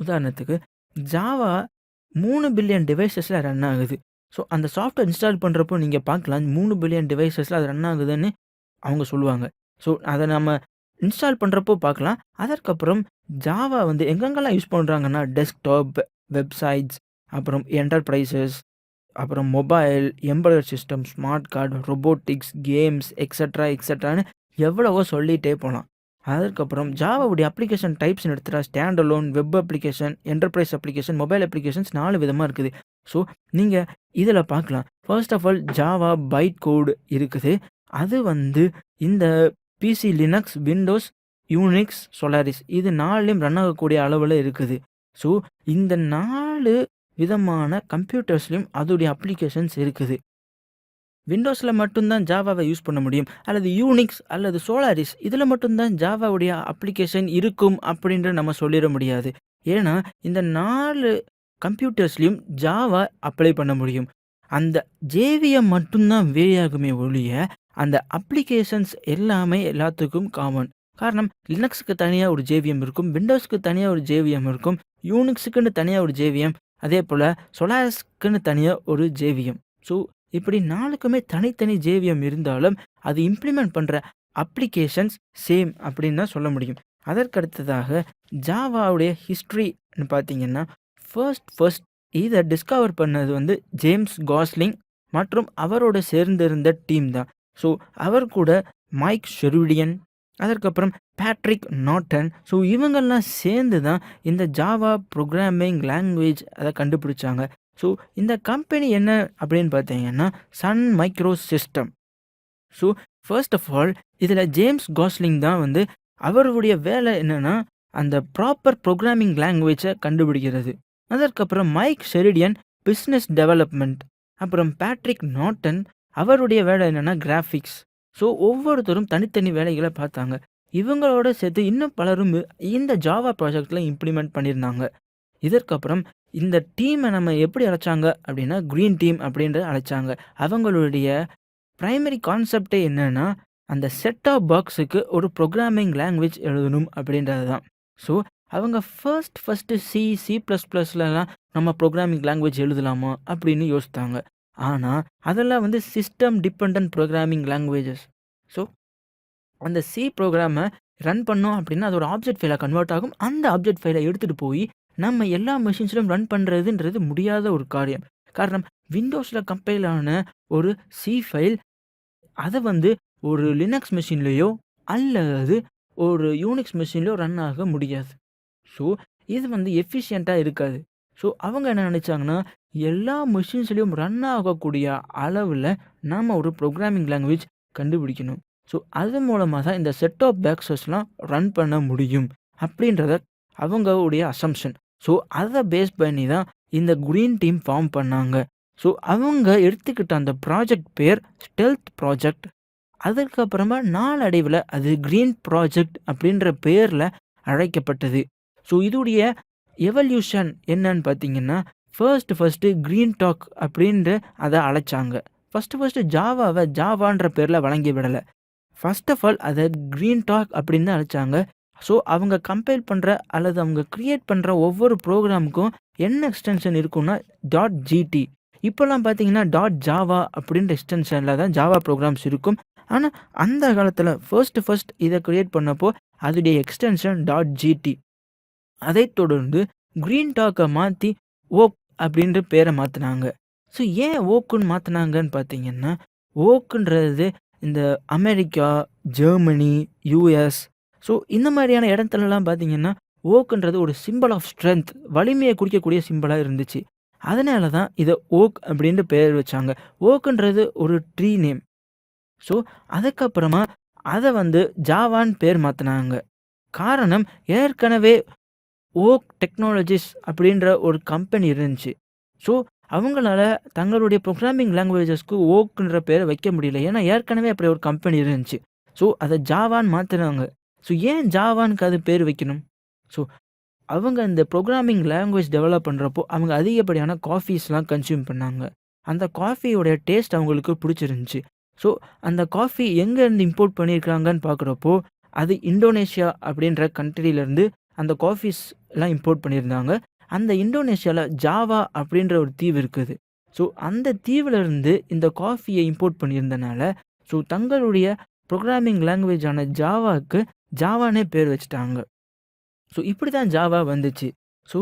உதாரணத்துக்கு ஜாவா 3 பில்லியன் டிவைஸஸ்ல ரன் ஆகுது. ஸோ அந்த சாஃப்ட்வேர் இன்ஸ்டால் பண்றப்போ நீங்க பார்க்கலாம் 3 பில்லியன் டிவைஸஸ்ல அது ரன் ஆகுதுன்னு அவங்க சொல்லுவாங்க. ஸோ அத நம்ம இன்ஸ்டால் பண்றப்போ பார்க்கலாம். அதற்கப்புறம் ஜாவா வந்து எங்கெங்கலாம் யூஸ் பண்றாங்கன்னா, டெஸ்க்டாப், வெப்சைட்ஸ், அப்புறம் என்டர்பிரைசஸ், அப்புறம் mobile, embedded system, smart card, robotics, games எக்ஸெட்ரான்னு எவ்வளவோ சொல்லிட்டே போலாம். அதற்கப்புறம் ஜாவாவுடைய அப்ளிகேஷன் டைப்ஸ்ன்னு எடுத்துட்டா standalone, web application, enterprise application, mobile applications 4 விதமா இருக்குது. ஸோ நீங்க இதில பார்க்கலாம். First of all Java byte code இருக்குது. அது வந்து இந்த PC Linux, Windows, Unix, Solaris இது 4லயும் ரன் ஆகக்கூடிய அளவுல இருக்குது. ஸோ இந்த 4 விதமான கம்ப்யூட்டர்ஸ்லயும் அதோடைய அப்ளிகேஷன்ஸ் இருக்குது. விண்டோஸ்ல மட்டும் தான் ஜாவாவ யூஸ் பண்ண முடியும். அல்லது யூனிக்ஸ் அல்லது சோலாரிஸ் இதில மட்டும் தான் ஜாவாவுடைய அப்ளிகேஷன் இருக்கும் அப்படின்னு நம்ம சொல்லிற முடியாது. ஏன்னா, இந்த 4 கம்ப்யூட்டர்ஸ்லயும் ஜாவா அப்ளை பண்ண முடியும். அந்த ஜேவிஎம் மட்டும் தான் வேரி ஆகுமே ஒழிய, அந்த அப்ளிகேஷன்ஸ் எல்லாமே எல்லாத்துக்கும் காமன். காரணம் லினக்ஸ்க்கு தனியா ஒரு ஜேவிஎம் இருக்கும். விண்டோஸ்க்கு தனியா ஒரு ஜேவிஎம் இருக்கும். யூனிக்ஸுக்குன்னு தனியா ஒரு ஜேவிஎம். அதேபோல சோலாரிஸ்க்குன்னு தனியா ஒரு ஜேவிஎம். ஸோ இப்படி 4க்குமே தனித்தனி ஜேவிஎம் இருந்தாலும், அது இம்ப்ளிமெண்ட் பண்ற அப்ளிகேஷன்ஸ் சேம் அப்படின்னு தான் சொல்ல முடியும். அதற்கடுத்ததாக ஜாவாவுடைய ஹிஸ்டரின்னு பார்த்தீங்கன்னா, ஃபர்ஸ்ட் இத டிஸ்கவர் பண்ணது வந்து ஜேம்ஸ் காஸ்லிங் மற்றும் அவரோட சேர்ந்திருந்த டீம் தான். ஸோ அவர் கூட மைக் ஷெருடியன், அதற்கப்புறம் பேட்ரிக் நார்டன், ஸோ இவங்கெல்லாம் சேர்ந்து தான் இந்த ஜாவா புரோகிராமிங் லாங்குவேஜ் அத கண்டுபிடிச்சாங்க. ஸோ இந்த கம்பெனி என்ன அப்படின்னு பார்த்தீங்கன்னா, Sun Micro System. So first of all இதில ஜேம்ஸ் காஸ்லிங் தான் வந்து அவருடைய வேலை என்னன்னா, அந்த ப்ராப்பர் புரோகிராமிங் லாங்குவேஜ கண்டுபிடிக்கிறது. அதற்கப்புறம் மைக் ஷெரிடியன் பிசினஸ் டெவலப்மெண்ட். அப்புறம் பேட்ரிக் நார்டன் அவருடைய வேலை என்னன்னா கிராஃபிக்ஸ். ஸோ ஒவ்வொருத்தரும் தனித்தனி வேலைகள பார்த்தாங்க. இவங்களோட சேர்த்து இன்னும் பலரும் இந்த ஜாவா ப்ராஜெக்ட்ல இம்ப்ளிமெண்ட் பண்ணியிருந்தாங்க. இதற்கப்புறம் இந்த டீம நம்ம எப்படி அழைச்சாங்க அப்படின்னா, கிரீன் டீம் அப்படின்ற அழைச்சாங்க. அவங்களுடைய பிரைமரி கான்செப்ட்டே என்னன்னா, அந்த செட் ஆஃப் பாக்ஸுக்கு ஒரு புரோகிராமிங் லாங்குவேஜ் எழுதணும் அப்படின்றது தான். ஸோ அவங்க ஃபர்ஸ்ட் சி++லலாம் நம்ம புரோகிராமிங் லாங்குவேஜ் எழுதலாமா அப்படின்னு யோசித்தாங்க. ஆனா, அதெல்லாம் வந்து system dependent programming languages. So அந்த சி புரோகிராம ரன் பண்ணோம் அப்படின்னா, அது ஒரு ஆப்ஜெக்ட் ஃபைலா கன்வெர்ட் ஆகும். அந்த ஆப்ஜெக்ட் ஃபைல எடுத்துட்டு போய் நம்ம எல்லா மெஷின்ஸ்லயும் ரன் பண்றதுன்றது முடியாத ஒரு காரியம். காரணம் விண்டோஸ்ல கம்பைல் ஆன ஒரு சி ஃபைல் அத வந்து ஒரு லினக்ஸ் மெஷின்லயோ அல்லது ஒரு யூனிக்ஸ் மெஷின்லயோ ரன் ஆக முடியாது. ஸோ இது வந்து எஃபிஷியன்ட்டா இருக்காது. ஸோ அவங்க என்ன நினைச்சாங்கன்னா, எல்லா மெஷின்ஸ்லயும் ரன் ஆகக்கூடிய அளவுல நாம ஒரு புரோகிராமிங் லாங்குவேஜ் கண்டுபிடிக்கணும். ஸோ அது மூலமா தான் இந்த செட் ஆஃப் பாக்ஸஸ்லாம் ரன் பண்ண முடியும் அப்படின்றத அவங்களுடைய அசம்ப்ஷன். ஸோ அத பேஸ் பண்ணி தான் இந்த கிரீன் டீம் ஃபார்ம் பண்ணாங்க. ஸோ அவங்க எடுத்துக்கிட்ட அந்த ப்ராஜெக்ட் பேர் ஸ்டெல்த் ப்ராஜெக்ட். அதற்கப்புறமா நாளடைவுல அது கிரீன் ப்ராஜெக்ட் அப்படின்ற பேர்ல அழைக்கப்பட்டது. ஸோ இதுடைய எவல்யூஷன் என்னன்னு பார்த்தீங்கன்னா, ஃபர்ஸ்ட் கிரீன் டாக் அப்படின்ற அத அழைச்சாங்க. ஃபர்ஸ்ட் ஜாவாவ ஜாவான்ற பேர்ல வழங்கி விடல. ஃபர்ஸ்ட் ஆஃப் ஆல் அத கிரீன் டாக் அப்படின்னு தான் அழைச்சாங்க. ஸோ அவங்க கம்பைல் பண்ற அல்லது அவங்க கிரியேட் பண்ற ஒவ்வொரு ப்ரோகிராமுக்கும் என்ன எக்ஸ்டென்ஷன் இருக்கும்னா .gt. இப்போலாம் பார்த்தீங்கன்னா .java அப்படின்ற எக்ஸ்டென்ஷன்ல தான் ஜாவா ப்ரோகிராம்ஸ் இருக்கும். ஆனா அந்த காலத்துல ஃபர்ஸ்ட் இத கிரியேட் பண்ணப்போ அதோடைய எக்ஸ்டென்ஷன் .gt. அதைத் தொடர்ந்து கிரீன் டாக்க மாத்தி ஓக் அப்படின்ற பேர மாத்துனாங்க. ஸோ ஏன் ஓக்குன்னு மாத்துனாங்கன்னு பார்த்தீங்கன்னா, ஓக்குன்றது இந்த அமெரிக்கா, ஜெர்மனி, யுஎஸ் ஸோ இந்த மாதிரியான இடத்துலலாம் பார்த்தீங்கன்னா, ஓக்ன்றது ஒரு சிம்பல் ஆஃப் ஸ்ட்ரென்த் வலிமையை குறிக்கக்கூடிய சிம்பலா இருந்துச்சு. அதனால தான் இத ஓக் அப்படின்ட்டு பேர் வச்சாங்க. ஓக்ன்றது ஒரு ட்ரீ நேம். ஸோ அதுக்கப்புறமா அத வந்து ஜாவான்னு பேர் மாத்துனாங்க. காரணம் ஏற்கனவே ஓக் டெக்னாலஜிஸ் அப்படின்ற ஒரு கம்பெனி இருந்துச்சு. ஸோ, அவங்களால தங்களுடைய புரோகிராமிங் லாங்குவேஜஸ்க்கு ஓக்ன்ற பேர வைக்க முடியல. ஏன்னா, ஏற்கனவே அப்படி ஒரு கம்பெனி இருந்துச்சு. ஸோ, அத ஜாவான்னு மாத்துனாங்க. ஸோ, ஏன் ஜாவான்னு அது பேர் வைக்கணும்? ஸோ, அவங்க இந்த புரோகிராமிங் லாங்குவேஜ் டெவலப் பண்றப்போ, அவங்க அதிகப்படியான காஃபீஸ்லாம் கன்சியூம் பண்ணாங்க. அந்த காஃபியோட டேஸ்ட் அவங்களுக்கு புடிச்சிருந்துச்சு. ஸோ, அந்த காஃபி எங்கேருந்து இம்போர்ட் பண்ணியிருக்காங்கன்னு பார்க்குறப்போ, அது இந்தோனேஷியா அப்படின்ற கண்ட்ரிலருந்து அந்த காஃபீஸ்லாம் இம்போர்ட் பண்ணியிருந்தாங்க. அந்த இந்தோனேஷியால ஜாவா அப்படின்ற ஒரு தீவு இருக்குது. ஸோ, அந்த தீவுலருந்து இந்த காஃபிய இம்போர்ட் பண்ணியிருந்தனால, ஸோ தங்களுடைய புரோகிராமிங் லாங்குவேஜான ஜாவாக்கு ஜாவான்னே பேர் வச்சுட்டாங்க. ஸோ இப்படி தான் ஜாவா வந்துச்சு. ஸோ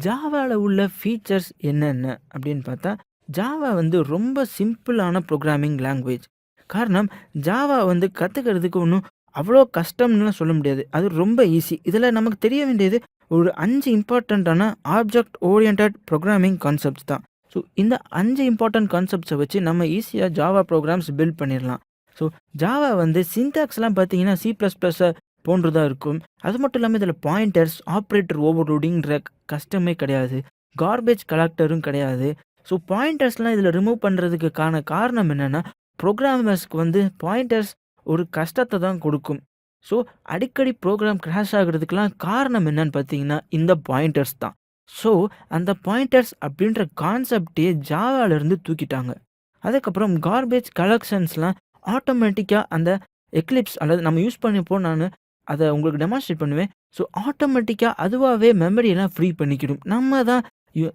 ஜாவால உள்ள ஃபீச்சர்ஸ் என்னென்ன அப்படின்னு பார்த்தா, ஜாவா வந்து ரொம்ப சிம்பிளான புரோகிராமிங் லாங்குவேஜ். காரணம் ஜாவா வந்து கத்துக்கிறதுக்கு ஒண்ணும் அவ்வளோ கஷ்டம்னுலாம் சொல்ல முடியாது. அது ரொம்ப ஈஸி. இதில நமக்கு தெரிய வேண்டியது ஒரு 5 இம்பார்ட்டன்ட்டான ஆப்ஜெக்ட் ஓரியன்டட் புரோகிராமிங் கான்செப்ட்ஸ் தான். ஸோ இந்த 5 இம்பார்ட்டன்ட் கான்செப்ட்ஸ வச்சு நம்ம ஈஸியா ஜாவா புரோகிராம்ஸ் பில்ட் பண்ணிரலாம். ஸோ ஜாவா வந்து சின்டாக்ஸ்லாம் பார்த்தீங்கன்னா, சி பிளஸ் பிளஸ்ஸ போன்று தான் இருக்கும். அது மட்டும் இல்லாம இதில பாயிண்டர்ஸ், ஆப்பரேட்டர் ஓவர்லோடிங்ன்ற கஷ்டமே கிடையாது. கார்பேஜ் கலெக்டரும் கிடையாது. ஸோ பாயிண்டர்ஸ்லாம் இதில ரிமூவ் பண்றதுக்கான காரணம் என்னன்னா, புரோகிராமர்ஸ்க்கு வந்து பாயிண்டர்ஸ் ஒரு கஷ்டத்த தான் கொடுக்கும். ஸோ அடிக்கடி ப்ரோகிராம் கிராஷ் ஆகுறதுக்கெல்லாம் காரணம் என்னன்னு பார்த்தீங்கன்னா, இந்த பாயிண்டர்ஸ் தான். ஸோ அந்த பாயிண்டர்ஸ் அப்படின்ற கான்செப்ட்டே ஜாவாலருந்து தூக்கிட்டாங்க. அதுக்கப்புறம் கார்பேஜ் கலெக்ஷன்ஸ்லாம் ஆட்டோமேட்டிக்கா அந்த எக்லிப்ஸ் அல்லது நம்ம யூஸ் பண்ணிப்போ நானு அத உங்களுக்கு டெமான்ஸ்ட்ரேட் பண்ணுவேன். ஸோ ஆட்டோமேட்டிக்கா அதுவாவே மெமரியெல்லாம் ஃப்ரீ பண்ணிக்கிடும். நம்ம தான்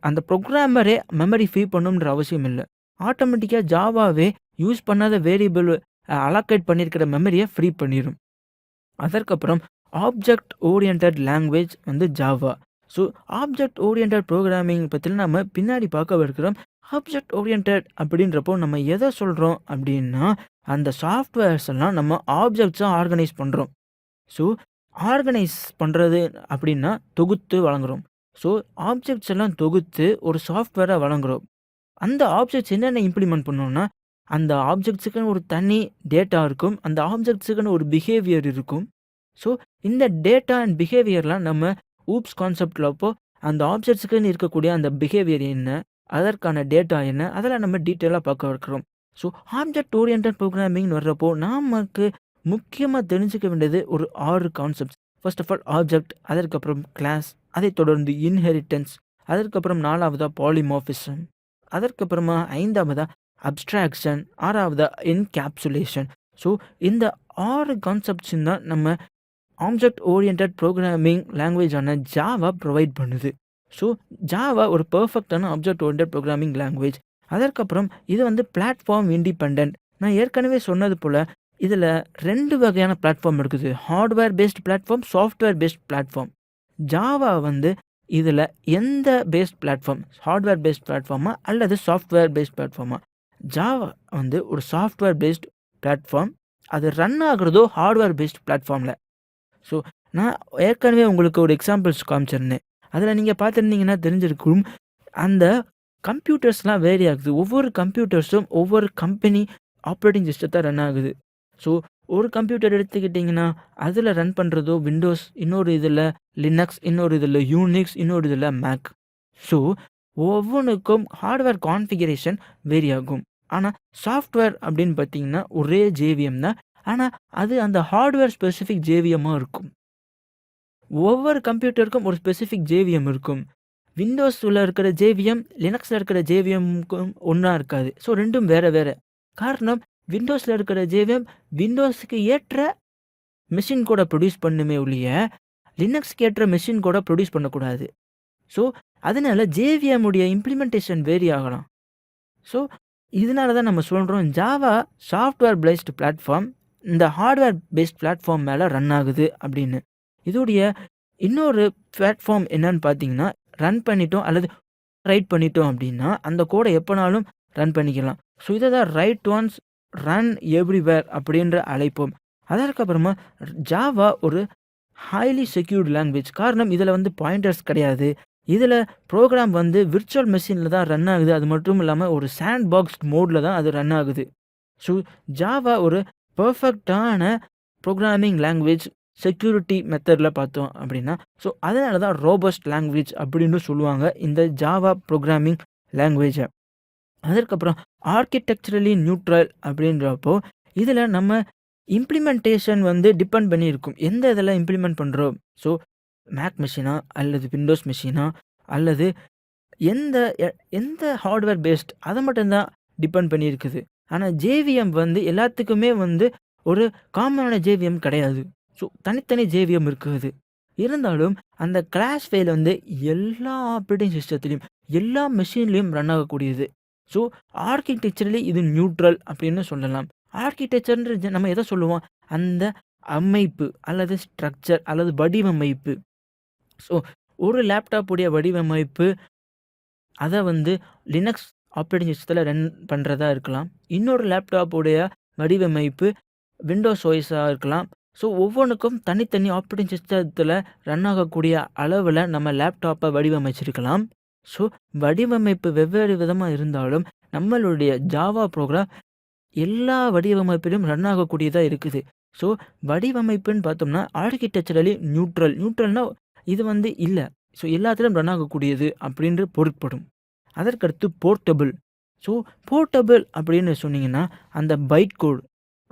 அந்த புரோகிராமரே மெமரி ஃப்ரீ பண்ணணும்ன்ற அவசியம் இல்ல. ஆட்டோமேட்டிக்கா ஜாவாவே யூஸ் பண்ணாத வேரியபிள் அலோகேட் பண்ணியிருக்கிற மெமரிய ஃப்ரீ பண்ணிரும். அதற்கப்புறம் ஆப்ஜெக்ட் ஓரியன்டட் லாங்குவேஜ் வந்து Java. So object oriented programming பத்திலாம் நம்ம பின்னாடி பார்க்கவிருக்கிறோம். ஆப்ஜெக்ட் ஓரியன்டட் அப்படின்றப்போ நம்ம எத சொல்றோம் அப்படின்னா, அந்த சாஃப்ட்வேர்ஸ் எல்லாம் நம்ம ஆப்ஜெக்ட்ஸா ஆர்கனைஸ் பண்றோம். ஸோ ஆர்கனைஸ் பண்றது அப்படின்னா தொகுத்து வழங்குறோம். ஸோ ஆப்ஜெக்ட்ஸ் எல்லாம் தொகுத்து ஒரு சாஃப்ட்வேரா வழங்குறோம். அந்த ஆப்ஜெக்ட்ஸ் என்னென்ன இம்ப்ளிமெண்ட் பண்ணும்னா, அந்த ஆப்ஜெக்ட்ஸுக்குன்னு ஒரு தனி டேட்டா இருக்கும். அந்த ஆப்ஜெக்ட்ஸுக்குன்னு ஒரு பிஹேவியர் இருக்கும். ஸோ, இந்த டேட்டா அண்ட் பிஹேவியர்லாம் நம்ம ஊப்ஸ் கான்செப்ட்ல அப்போ அந்த ஆப்ஜெக்ட்ஸுக்குன்னு இருக்கக்கூடிய அந்த பிஹேவியர் என்ன? அதற்கான டேட்டா என்ன? அதெல்லாம் நம்ம டீட்டெயிலா பார்க்க இருக்கிறோம். ஸோ, ஆப்ஜெக்ட் ஓரியன்டட் புரோகிராமிங்னு வர்றப்போ, நமக்கு முக்கியமா தெரிஞ்சுக்க வேண்டியது ஒரு 6 concepts. First of all object, அதற்கப்புறம் கிளாஸ், அதைத் தொடர்ந்து இன்ஹெரிட்டன்ஸ், அதற்கப்புறம் 4வதா பாலிமார்பிசம், அதற்கப்புறமா 5வதா அப்ஸ்ட்ராக்ஷன், 6வதா என்கேப்சுலேஷன். ஸோ இந்த 6 கான்செப்ட்ஸும் தான் நம்ம ஆப்ஜெக்ட் ஓரியன்டட் புரோகிராமிங் லாங்குவேஜான ஜாவா ப்ரொவைட் பண்ணுது. ஸோ ஜாவா ஒரு பெர்ஃபெக்ட்டான ஆப்ஜெக்ட் ஓரியன்டட் புரோகிராமிங் லாங்குவேஜ். அதற்கப்புறம் இது வந்து பிளாட்ஃபார்ம் இண்டிபெண்டன்ட். நான் ஏற்கனவே சொன்னது போல இதில 2 வகையான பிளாட்ஃபார்ம் இருக்குது. Hardware based platform, software based platform. Java வந்து இதில எந்த பேஸ்ட் பிளாட்ஃபார்ம், ஹார்ட்வேர் பேஸ்ட் பிளாட்ஃபார்மா அல்லது சாஃப்ட்வேர் பேஸ்ட் பிளாட்ஃபார்மா? ஜாவா வந்து ஒரு சாஃப்ட்வேர் பேஸ்ட் பிளாட்ஃபார்ம். அது ரன் ஆகுறதோ ஹார்ட்வேர் பேஸ்ட் பிளாட்ஃபார்ம்ல. ஸோ நான் ஏற்கனவே உங்களுக்கு ஒரு எக்ஸாம்பிள்ஸ் காமிச்சிருந்தேன். அதில நீங்க பார்த்திருந்தீங்கன்னா தெரிஞ்சிருக்கும். அந்த கம்ப்யூட்டர்ஸ்லாம் வேரி ஆகுது. ஒவ்வொரு கம்ப்யூட்டர்ஸும் ஒவ்வொரு கம்பெனி ஆப்பரேட்டிங் சிஸ்டத்த ரன் ஆகுது. ஸோ ஒரு கம்ப்யூட்டர் எடுத்துக்கிட்டிங்கன்னா, அதில ரன் பண்றதோ விண்டோஸ், இன்னொரு இதில லினக்ஸ், இன்னொரு இதில யூனிக்ஸ், இன்னொரு இதில மேக். ஸோ ஒவ்வொன்னுக்கும் ஹார்ட்வேர் கான்ஃபிகரேஷன் வேரி ஆகும். ஆனா சாஃப்ட்வேர் அப்படின்னு பார்த்தீங்கன்னா, ஒரே ஜேவிஎம் தான். ஆனா அது அந்த ஹார்ட்வேர் ஸ்பெசிஃபிக் ஜேவிஎம்மா இருக்கும். ஒவ்வொரு கம்ப்யூட்டருக்கும் ஒரு ஸ்பெசிஃபிக் ஜேவிஎம் இருக்கும். விண்டோஸ்ல இருக்கிற ஜேவிஎம், லினக்ஸ்ல இருக்கிற ஜேவிஎம்க்கும் ஒண்ணா இருக்காது. ஸோ 2ம் வேற வேற. காரணம் விண்டோஸ்ல இருக்கிற ஜேவிஎம் விண்டோஸ்க்கு ஏற்ற மெஷின் கோட ப்ரொடியூஸ் பண்ணுமே ஒழிய, லினக்ஸ்க்கு ஏற்ற மெஷின் கோட ப்ரொடியூஸ் பண்ணக்கூடாது. ஸோ அதனால ஜேவிஎம் உடைய இம்ப்ளிமென்டேஷன் வேரி ஆகலாம். ஸோ இதனால தான் நம்ம சொல்றோம் ஜாவா சாஃப்ட்வேர் பேஸ்ட் பிளாட்ஃபார்ம் இந்த ஹார்ட்வேர் பேஸ்ட் பிளாட்ஃபார்ம் மேல ரன் ஆகுது அப்படின்னு. இதோடைய இன்னொரு பிளாட்ஃபார்ம் என்னன்னு பார்த்தீங்கன்னா, ரன் பண்ணிட்டோம் அல்லது ரைட் பண்ணிட்டோம் அப்படின்னா, அந்த கோட எப்பனாலும் ரன் பண்ணிக்கலாம். ஸோ இத தான் ரைட் ஒன்ஸ், ரன் எவ்ரிவேர் அப்படின்ற அழைப்போம். அதற்கப்புறமா ஜாவா ஒரு ஹைலி செக்யூர்ட் லாங்குவேஜ். காரணம் இதில வந்து பாயிண்டர்ஸ் கிடையாது. இதில ப்ரோகிராம் வந்து விர்ச்சுவல் மெஷின்ல தான் ரன் ஆகுது. அது மட்டும் இல்லாம ஒரு சாண்ட் பாக்ஸ் மோட்ல தான் அது ரன் ஆகுது. ஸோ ஜாவா ஒரு பெர்ஃபெக்ட்டான ப்ரோகிராமிங் லாங்குவேஜ் செக்யூரிட்டி மெத்தட்ல பார்த்தோம் அப்படின்னா, ஸோ அதனால தான் ரோபஸ்ட் லாங்குவேஜ் அப்படின்னு சொல்லுவாங்க இந்த ஜாவா ப்ரோகிராமிங் லாங்குவேஜ. அதற்கப்புறம் ஆர்க்கிடெக்சரலி நியூட்ரல் அப்படின்றப்போ, இதில நம்ம இம்ப்ளிமென்டேஷன் வந்து டிபெண்ட் பண்ணி இருக்கும். எந்த இதில இம்ப்ளிமெண்ட் பண்றோம். ஸோ மேக் மெஷினா அல்லது விண்டோஸ் மெஷினா அல்லது எந்த எ எந்த ஹார்ட்வேர் பேஸ்ட் அத மட்டும் தான் டிபெண்ட் பண்ணி இருக்குது. ஆனா ஜேவிஎம் வந்து எல்லாத்துக்குமே வந்து ஒரு காமனான ஜேவிஎம் கிடையாது. ஸோ தனித்தனி ஜேவிஎம் இருக்குது. இருந்தாலும் அந்த கிளாஸ் ஃபைல் வந்து எல்லா ஆப்பரேட்டிங் சிஸ்டத்திலயும், எல்லா மெஷின்லயும் ரன் ஆகக்கூடியது. ஸோ ஆர்க்கிடெக்சரலி இது நியூட்ரல் அப்படின்னு சொல்லலாம். ஆர்க்கிடெக்சர்ன்றது நம்ம எத சொல்லுவோம்? அந்த அமைப்பு அல்லது ஸ்ட்ரக்சர் அல்லது வடிவமைப்பு. ஸோ ஒரு லேப்டாப் உடைய வடிவமைப்பு அத வந்து லினக்ஸ் ஆப்பரேட்டிங் சிஸ்டத்தில ரன் பண்றதா இருக்கலாம். இன்னொரு லேப்டாப் உடைய வடிவமைப்பு விண்டோஸ் ஓஎஸ்ஸா இருக்கலாம். ஸோ ஒவ்வொன்னுக்கும் தனித்தனி ஆப்பரேட்டிங் சிஸ்டத்தில ரன் ஆகக்கூடிய அளவுல நம்ம லேப்டாப்ப வடிவமைச்சிருக்கலாம். ஸோ வடிவமைப்பு வெவ்வேறு விதமா இருந்தாலும், நம்மளுடைய ஜாவா ப்ரோகிராம் எல்லா வடிவமைப்பிலும் ரன் ஆகக்கூடியதா இருக்குது. ஸோ வடிவமைப்புன்னு பார்த்தோம்னா, ஆர்க்கிடெக்சரலி நியூட்ரல். நியூட்ரல்னா இது வந்து இல்ல. ஸோ எல்லாத்திலும் ரன் ஆகக்கூடியது அப்படின்னு பொருட்படும். அதற்கடுத்து போர்ட்டபிள். ஸோ போர்ட்டபிள் அப்படின்னு சொன்னீங்கன்னா, அந்த பைட் கோட்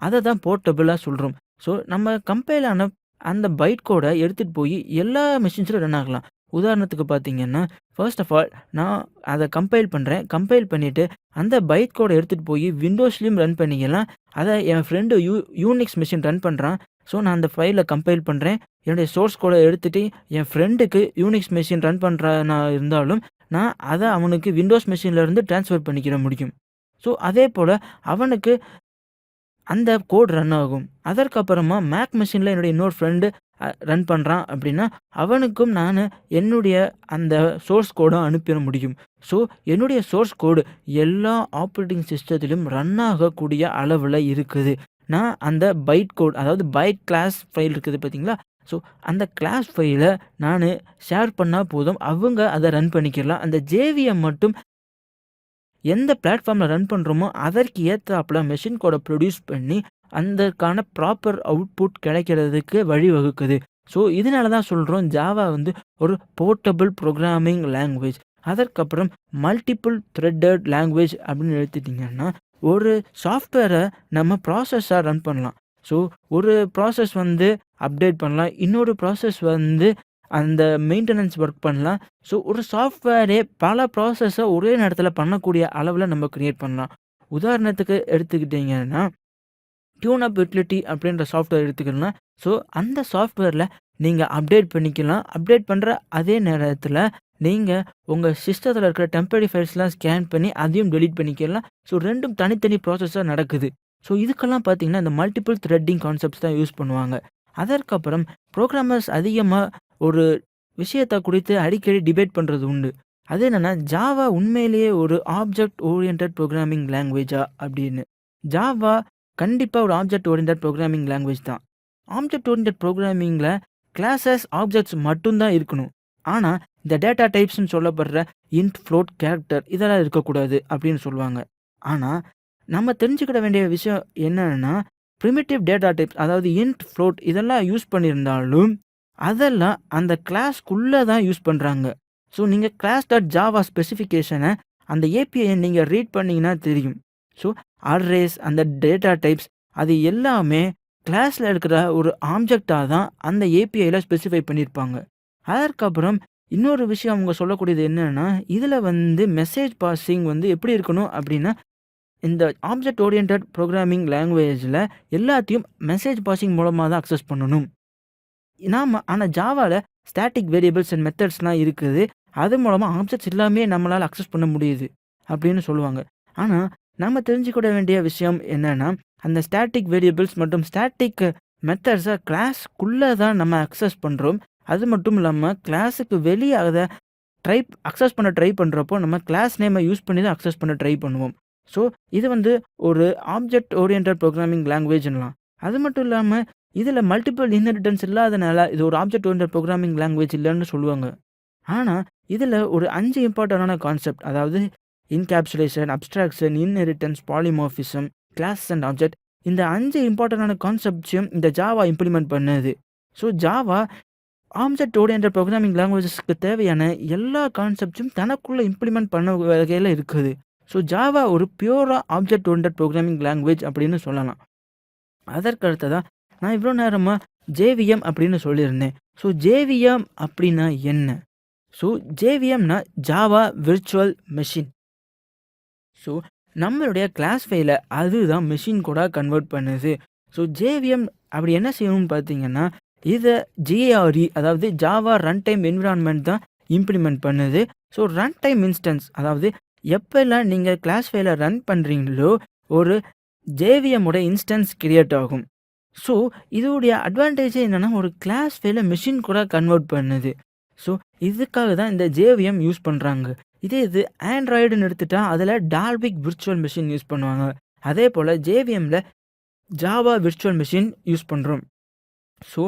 அத தான் போர்ட்டபிளா சொல்றோம். ஸோ நம்ம கம்பைல் ஆன அந்த பைட் கோட எடுத்துட்டு போய் எல்லா மெஷின்ஸ்லயும் ரன் ஆகலாம். உதாரணத்துக்கு பார்த்தீங்கன்னா, ஃபர்ஸ்ட் ஆஃப் ஆல் நான் அத கம்பைல் பண்றேன். கம்பைல் பண்ணிட்டு அந்த பைட் கோட எடுத்துட்டு போய் விண்டோஸ்லயும் ரன் பண்ணிக்கலாம். அத என் ஃப்ரெண்டு யூனிக்ஸ் மெஷின் ரன் பண்றான். ஸோ நான் அந்த ஃபைல கம்பைல் பண்றேன். என்னுடைய சோர்ஸ் கோட எடுத்துட்டு என் ஃப்ரெண்டுக்கு யூனிக்ஸ் மெஷின் ரன் பண்றானா இருந்தாலும், நான் அத அவனுக்கு விண்டோஸ் மெஷின்ல இருந்து ட்ரான்ஸ்ஃபர் பண்ணிக்கிற முடியும். ஸோ அதேபோல அவனுக்கு அந்த கோட் ரன் ஆகும். அதற்கப்புறமா மேக் மெஷின்ல என்னுடைய இன்னொரு ஃப்ரெண்டு ரன் பண்றான் அப்படின்னா, அவனுக்கும் நானு என்னுடைய அந்த சோர்ஸ் கோட அனுப்பிற முடியும். ஸோ என்னுடைய சோர்ஸ் கோடு எல்லா ஆப்பரேட்டிங் சிஸ்டத்திலும் ரன் ஆகக்கூடிய அளவுல இருக்குது. நான் அந்த பைட் கோட் அதாவது பைட் கிளாஸ் ஃபைல் இருக்குது பார்த்தீங்களா? ஸோ அந்த கிளாஸ் ஃபைல நானு ஷேர் பண்ணா போதும். அவங்க அத ரன் பண்ணிக்கலாம். அந்த ஜேவிஎம் மட்டும் எந்த பிளாட்ஃபார்ம்ல ரன் பண்றோமோ, அதற்கு ஏத்தாப்ல மெஷின் கோட ப்ரொடியூஸ் பண்ணி, அதற்கான ப்ராப்பர் அவுட்புட் கிடைக்கிறதுக்கு வழிவகுக்குது. ஸோ இதனால தான் சொல்றோம் ஜாவா வந்து ஒரு போர்ட்டபிள் புரோகிராமிங் லாங்குவேஜ். அதற்கப்புறம் மல்டிபிள் த்ரெட்டட் லாங்குவேஜ் அப்படின்னு எடுத்துட்டீங்கன்னா, ஒரு சாஃப்ட்வேர நம்ம ப்ராசஸா ரன் பண்ணலாம். ஸோ ஒரு ப்ராசஸ் வந்து அப்டேட் பண்ணலாம். இன்னொரு ப்ராசஸ் வந்து அந்த மெயின்டனன்ஸ் ஒர்க் பண்ணலாம். ஸோ ஒரு சாஃப்ட்வேரே பல ப்ராசஸ ஒரே நேரத்தில பண்ணக்கூடிய அளவுல நம்ம கிரியேட் பண்ணலாம். உதாரணத்துக்கு எடுத்துக்கிட்டீங்கன்னா, டியூனப் யூட்டிலிட்டி அப்படின்ற சாஃப்ட்வேர் எடுத்துக்கிட்டோம்னா, ஸோ அந்த சாஃப்ட்வேர்ல நீங்க அப்டேட் பண்ணிக்கலாம். அப்டேட் பண்ற அதே நேரத்தில நீங்க உங்க சிஸ்டத்தில இருக்கிற டெம்பரரி ஃபைல்ஸ்லாம் ஸ்கேன் பண்ணி அதையும் டெலீட் பண்ணிக்கலாம். ஸோ 2ம் தனித்தனி ப்ராசஸா நடக்குது. ஸோ இதுக்கெல்லாம் பார்த்தீங்கன்னா, இந்த மல்டிபிள் த்ரெட்டிங் கான்செப்ட்ஸ் தான் யூஸ் பண்ணுவாங்க. அதற்கப்புறம் புரோகிராமர்ஸ் அதிகமா ஒரு விஷயத்த குறித்து அடிக்கடி டிபேட் பண்றது உண்டு. அது என்னன்னா, ஜாவா உண்மையிலேயே ஒரு ஆப்ஜெக்ட் ஓரியன்டட் புரோகிராமிங் லாங்குவேஜா அப்படின்னு. ஜாவா கண்டிப்பா ஒரு ஆப்ஜெக்ட் ஓரியன்டட் புரோகிராமிங் லாங்குவேஜ் தான். ஆப்ஜெக்ட் ஓரியன்டட் புரோகிராமிங்ல கிளாஸஸ், ஆப்ஜெக்ட்ஸ் மட்டும் தான் இருக்கணும். ஆனா, இந்த டேட்டா டைப்ஸ்ன்னு சொல்லப்படுற இன்ட், ஃப்ளோட், கேரக்டர் இதெல்லாம் இருக்கக்கூடாது அப்படின்னு சொல்லுவாங்க. ஆனா, நம்ம தெரிஞ்சுக்கிட வேண்டிய விஷயம் என்னன்னா, பிரிமிட்டிவ் டேட்டா டைப்ஸ் அதாவது இன்ட், ஃப்ளோட் இதெல்லாம் யூஸ் பண்ணியிருந்தாலும், அதெல்லாம் அந்த கிளாஸ்க்குள்ள தான் யூஸ் பண்றாங்க. ஸோ நீங்க கிளாஸ் டாட் ஜாவா ஸ்பெசிஃபிகேஷன அந்த ஏபிஐ நீங்க ரீட் பண்ணீங்கன்னா தெரியும். ஸோ அரேஸ், அந்த டேட்டா டைப்ஸ் அது எல்லாமே கிளாஸ்ல இருக்கிற ஒரு ஆப்ஜெக்ட்டா தான் அந்த ஏபிஐல ஸ்பெசிஃபை பண்ணியிருப்பாங்க. அதற்கப்புறம் இன்னொரு விஷயம் அவங்க சொல்லக்கூடியது என்னன்னா, இதுல வந்து மெசேஜ் பாசிங் வந்து எப்படி இருக்கணும் அப்படின்னா, இந்த ஆப்ஜெக்ட் ஓரியன்டட் புரோகிராமிங் லாங்குவேஜ்ல எல்லாத்தையும் மெசேஜ் பாசிங் மூலமா தான் அக்சஸ் பண்ணணும். ஆனா ஜாவால ஸ்டாட்டிக் வேரியபிள்ஸ் அண்ட் மெத்தட்ஸ்லாம் இருக்குது. அது மூலமா ஆப்ஜெக்ட்ஸ் எல்லாமே நம்மளால அக்சஸ் பண்ண முடியுது அப்படின்னு சொல்லுவாங்க. ஆனா நம்ம தெரிஞ்சுக்கிட வேண்டிய விஷயம் என்னன்னா, அந்த ஸ்டாட்டிக் வேரியபிள்ஸ் மற்றும் ஸ்டாட்டிக் மெத்தட்ஸ கிளாஸ்க்குள்ள தான் நம்ம அக்சஸ் பண்றோம். அது மட்டும் இல்லாம கிளாஸுக்கு வெளிய அத அக்சஸ் பண்ண ட்ரை பண்றப்போ நம்ம கிளாஸ் நேம யூஸ் பண்ணி தான் அக்சஸ் பண்ண ட்ரை பண்ணுவோம். ஸோ இது வந்து ஒரு ஆப்ஜெக்ட் ஓரியன்டட் ப்ரோகிராமிங் லாங்குவேஜ்னலாம். அது மட்டும் இல்லாம இதில மல்டிபிள் இன்ஹெரிட்டன்ஸ் இல்லாதனால இது ஒரு ஆப்ஜெக்ட் ஓரியன்டட் ப்ரோகிராமிங் லாங்குவேஜ் இல்லன்னு சொல்லுவாங்க. ஆனா, இதில ஒரு 5 இம்பார்ட்டன்டான கான்செப்ட் அதாவது encapsulation, abstraction, inheritance, polymorphism, class and object இந்த 5 இம்பார்ட்டன்டான கான்செப்ட்ஸையும் இந்த ஜாவா இம்ப்ளிமெண்ட் பண்ணுது. So Java object oriented programming லாங்குவேஜஸ்க்கு தேவையான எல்லா கான்செப்ட்ஸும் தனக்குள்ள இம்ப்ளிமெண்ட் பண்ண வகையில இருக்குது. ஸோ ஜாவா ஒரு பியூரா ஆப்ஜெக்ட் ஓரியன்டட் ப்ரோகிராமிங் லாங்குவேஜ் அப்படின்னு சொல்லலாம். அதற்கு அடுத்ததா நான் இவ்வளோ நேரமா ஜேவிஎம் அப்படின்னு சொல்லியிருந்தேன். ஸோ ஜேவிஎம் அப்படின்னா என்ன? ஸோ ஜேவிஎம்னா ஜாவா விர்ச்சுவல் மெஷின். ஸோ நம்மளுடைய கிளாஸ் ஃபைல அதுதான் மெஷின் கோடா கன்வெர்ட் பண்ணுது. ஸோ ஜேவிஎம் அப்படி என்ன செய்யணும்னு பார்த்தீங்கன்னா, இத ஜிஆர்இ அதாவது ஜாவா ரன் டைம் என்விரான்மென்ட் தான் இம்ப்ளிமெண்ட் பண்ணுது. ஸோ ரன் டைம் இன்ஸ்டன்ஸ் அதாவது எப்பல்லாம் நீங்க கிளாஸ் ஃபைல ரன் பண்றீங்களோ, ஒரு ஜேவிஎம் ஓட இன்ஸ்டன்ஸ் கிரியேட் ஆகும். ஸோ இதோடைய அட்வான்டேஜே என்னன்னா, ஒரு கிளாஸ் ஃபைல மெஷின் கோடா கன்வெர்ட் பண்ணுது. ஸோ இதுக்காக தான் இந்த ஜேவிஎம் யூஸ் பண்றாங்க. இதே இது ஆண்ட்ராய்டுன்னு எடுத்துட்டா, அதில டால்விக் விர்ச்சுவல் மெஷின் யூஸ் பண்ணுவாங்க. அதேபோல ஜேவிஎம்ல ஜாவா விர்ச்சுவல் மெஷின் யூஸ் பண்றோம். ஸோ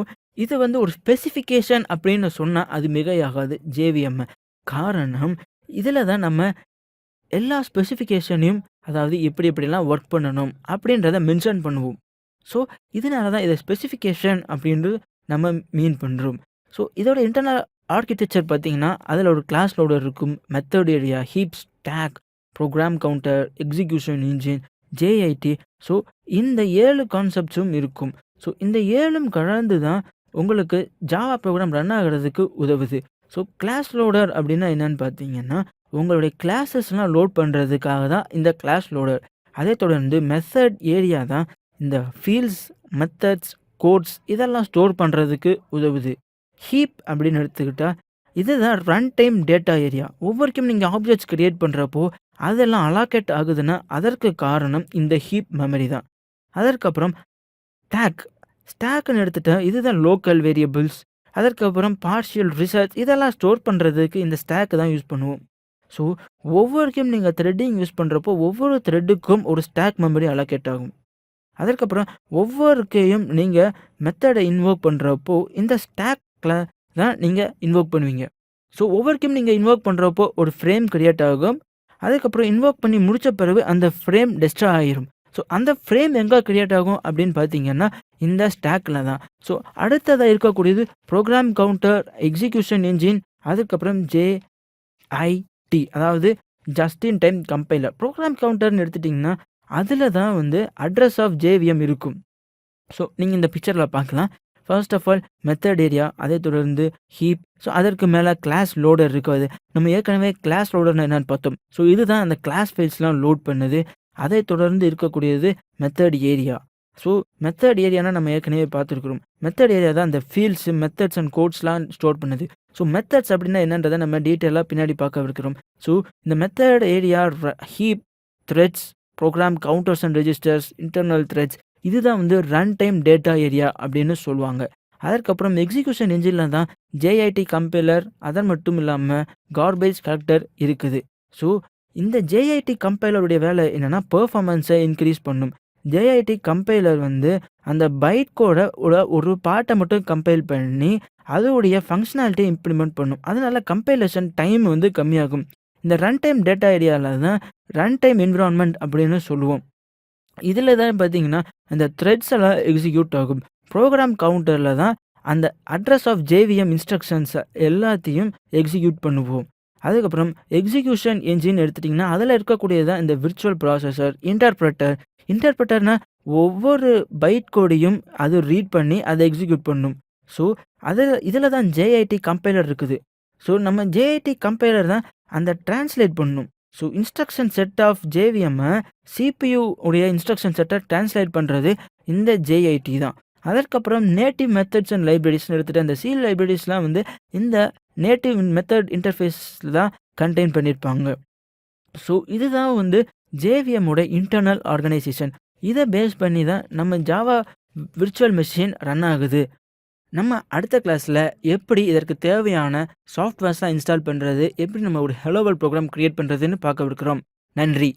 இது வந்து ஒரு ஸ்பெசிஃபிகேஷன் அப்படின்னு சொன்னா அது மிகையாகாது ஜேவிஎம். காரணம் இதில தான் நம்ம எல்லா ஸ்பெசிஃபிகேஷனையும் அதாவது எப்படி எப்படிலாம் ஒர்க் பண்ணணும் அப்படின்றத மென்ஷன் பண்ணுவோம். ஸோ இதனால தான் இத ஸ்பெசிஃபிகேஷன் அப்படின்னு நம்ம மீன் பண்றோம். ஸோ இதோட இன்டர்னல் ஆர்க்கிடெக்சர் பார்த்தீங்கன்னா, அதில ஒரு கிளாஸ் லோடர் இருக்கும், method area, heap, stack, program counter, execution engine, JIT. So இந்த 7 கான்செப்ட்ஸும் இருக்கும். ஸோ இந்த 7ம் கலந்து தான் உங்களுக்கு ஜாவா ப்ரோகிராம் ரன் ஆகுறதுக்கு உதவுது. ஸோ கிளாஸ் லோடர் அப்படின்னா என்னன்னு பார்த்தீங்கன்னா, உங்களுடைய கிளாஸஸ்லாம் லோட் பண்றதுக்காக தான் இந்த கிளாஸ் லோடர். அதே தொடர்ந்து மெத்தட் ஏரியா தான் இந்த ஃபீல்ட்ஸ், மெத்தட்ஸ், கோட்ஸ் இதெல்லாம் ஸ்டோர் பண்றதுக்கு உதவுது. ஹீப் அப்படின்னு எடுத்துக்கிட்டா, இதுதான் ரன் டைம் டேட்டா ஏரியா. ஒவ்வொருக்கும் நீங்க ஆப்ஜெக்ட்ஸ் கிரியேட் பண்றப்போ, அதெல்லாம் அலோகேட் ஆகுதுன்னா, அதற்கு காரணம் இந்த ஹீப் மெமரி தான். அதற்கப்புறம் ஸ்டாக். ஸ்டாக்ன்னு எடுத்துட்டா, இதுதான் லோக்கல் வேரியபிள்ஸ். அதற்கப்புறம் பார்ஷியல் ரிசர்ச் இதெல்லாம் ஸ்டோர் பண்றதுக்கு இந்த ஸ்டாக் தான் யூஸ் பண்ணுவோம். ஸோ ஒவ்வொருக்கும் நீங்க த்ரெட்டிங் யூஸ் பண்றப்போ, ஒவ்வொரு த்ரெட்டுக்கும் ஒரு ஸ்டாக் மெமரி அலோகேட் ஆகும். அதற்கப்புறம் ஒவ்வொருக்கையும் நீங்க மெத்தட இன்வோக் பண்றப்போ, இந்த ஸ்டாக்ல தான் நீங்க இன்வோக் பண்ணுவீங்க. ஸோ ஒவ்வொருக்கையும் நீங்க இன்வோக் பண்றப்போ ஒரு ஃப்ரேம் கிரியேட் ஆகும். அதுக்கப்புறம் இன்வோக் பண்ணி முடிச்ச பிறகு அந்த ஃப்ரேம் டெஸ்ட்ராய் ஆயிரும். ஸோ அந்த ஃப்ரேம் எங்க கிரியேட் ஆகும் அப்படின்னு பார்த்தீங்கன்னா, இந்த ஸ்டாக்ல தான். ஸோ அடுத்ததா இருக்கக்கூடியது ப்ரோகிராம் கவுண்டர், எக்ஸிகியூஷன் என்ஜின், அதுக்கப்புறம் ஜேஐடி அதாவது just in time compiler. Program கவுண்டர்ன்னு எடுத்துட்டீங்கன்னா, அதில தான் வந்து அட்ரஸ் ஆஃப் ஜேவிஎம் இருக்கும். ஸோ நீங்க இந்த பிக்சர்ல பார்க்கலாம். First of all method area, அதை தொடர்ந்து ஹீப், ஸோ அதற்கு மேல கிளாஸ் லோடர் இருக்காது. நம்ம ஏற்கனவே கிளாஸ் லோடர்னா என்னன்னு பார்த்தோம். ஸோ இதுதான் அந்த கிளாஸ் ஃபைல்ஸ்லாம் லோட் பண்ணுது. அதை தொடர்ந்து இருக்கக்கூடியது மெத்தட் ஏரியா. ஸோ மெத்தட் ஏரியானா நம்ம ஏற்கனவே பார்த்துருக்கிறோம். மெத்தட் ஏரியா தான் அந்த ஃபீல்ட்ஸ், மெத்தட்ஸ் அண்ட் கோட்ஸ்லாம் ஸ்டோர் பண்ணுது. ஸோ மெத்தட்ஸ் அப்படின்னா என்னன்றதை நம்ம டீட்டெயிலா பின்னாடி பார்க்க இருக்கிறோம். ஸோ இந்த method area, heap, threads, program counters and registers, internal threads இதுதான் வந்து ரன் டைம் டேட்டா ஏரியா அப்படின்னு சொல்லுவாங்க. அதற்கப்புறம் எக்ஸிகியூஷன் என்ஜின்ல தான் ஜேஐடி கம்பைலர், அதன் மட்டும் இல்லாம கார்பேஜ் கலெக்டர் இருக்குது. ஸோ இந்த ஜேஐடி கம்பைலருடைய வேலை என்னன்னா பெர்ஃபார்மன்ஸை இன்க்ரீஸ் பண்ணும். ஜேஐடி கம்பைலர் வந்து அந்த பைட் கோட ஒரு பார்ட்டை மட்டும் கம்பைல் பண்ணி அதோடைய ஃபங்க்ஷனாலிட்டியை இம்ப்ளிமெண்ட் பண்ணும். அதனால கம்பைலேஷன் டைம் வந்து கம்மியாகும். இந்த ரன் டைம் டேட்டா ஏரியாவில் தான் ரன் டைம் என்விரான்மெண்ட் அப்படின்னு சொல்லுவோம். இதில் தான் பார்த்தீங்கன்னா அந்த த்ரெட்ஸ் எல்லாம் எக்ஸிக்யூட் ஆகும். ப்ரோகிராம் கவுண்டரில் தான் அந்த அட்ரஸ் ஆஃப் ஜேவிஎம் இன்ஸ்ட்ரக்ஷன்ஸ் எல்லாத்தையும் எக்ஸிக்யூட் பண்ணுவோம். அதுக்கப்புறம் எக்ஸிக்யூஷன் என்ஜின் எடுத்துட்டிங்கன்னா அதில் இருக்கக்கூடியது தான் இந்த விர்ச்சுவல் ப்ராசஸர், இன்டர்பிரட்டர். இன்டர்பிரட்டர்னா ஒவ்வொரு பைட் கோடையும் அது ரீட் பண்ணி அதை எக்ஸிக்யூட் பண்ணும். ஸோ இதில் தான் ஜேஐடி கம்பைலர் இருக்குது. ஸோ நம்ம ஜேஐடி கம்பைலர் தான் அந்த டிரான்ஸ்லேட் பண்ணும். ஸோ இன்ஸ்ட்ரக்ஷன் செட் ஆஃப் ஜேவிஎம்மை சிபியு உடைய இன்ஸ்ட்ரக்ஷன் செட்டை டிரான்ஸ்லேட் பண்ணுறது இந்த ஜேஐடி தான். அதற்கப்புறம் நேட்டிவ் மெத்தட்ஸ் அண்ட் லைப்ரரிஸ்னு எடுத்துகிட்டு அந்த சி லைப்ரரிஸ்லாம் வந்து இந்த நேட்டிவ் மெத்தட் இன்டர்ஃபேஸில் தான் கண்டெயின் பண்ணியிருப்பாங்க. ஸோ இதுதான் வந்து ஜேவிஎம்மோட இன்டர்னல் ஆர்கனைசேஷன். இதை பேஸ் பண்ணி தான் நம்ம ஜாவா விர்ச்சுவல் மெஷின் ரன் ஆகுது. நம்ம அடுத்த கிளாஸில் எப்படி இதற்கு தேவையான சாஃப்ட்வேர்ஸ்லாம் இன்ஸ்டால் பண்ணுறது, எப்படி நம்ம ஒரு ஹலோ வேர்ல்ட் ப்ரோக்ராம் கிரியேட் பண்ணுறதுன்னு பார்க்க இருக்கிறோம். நன்றி.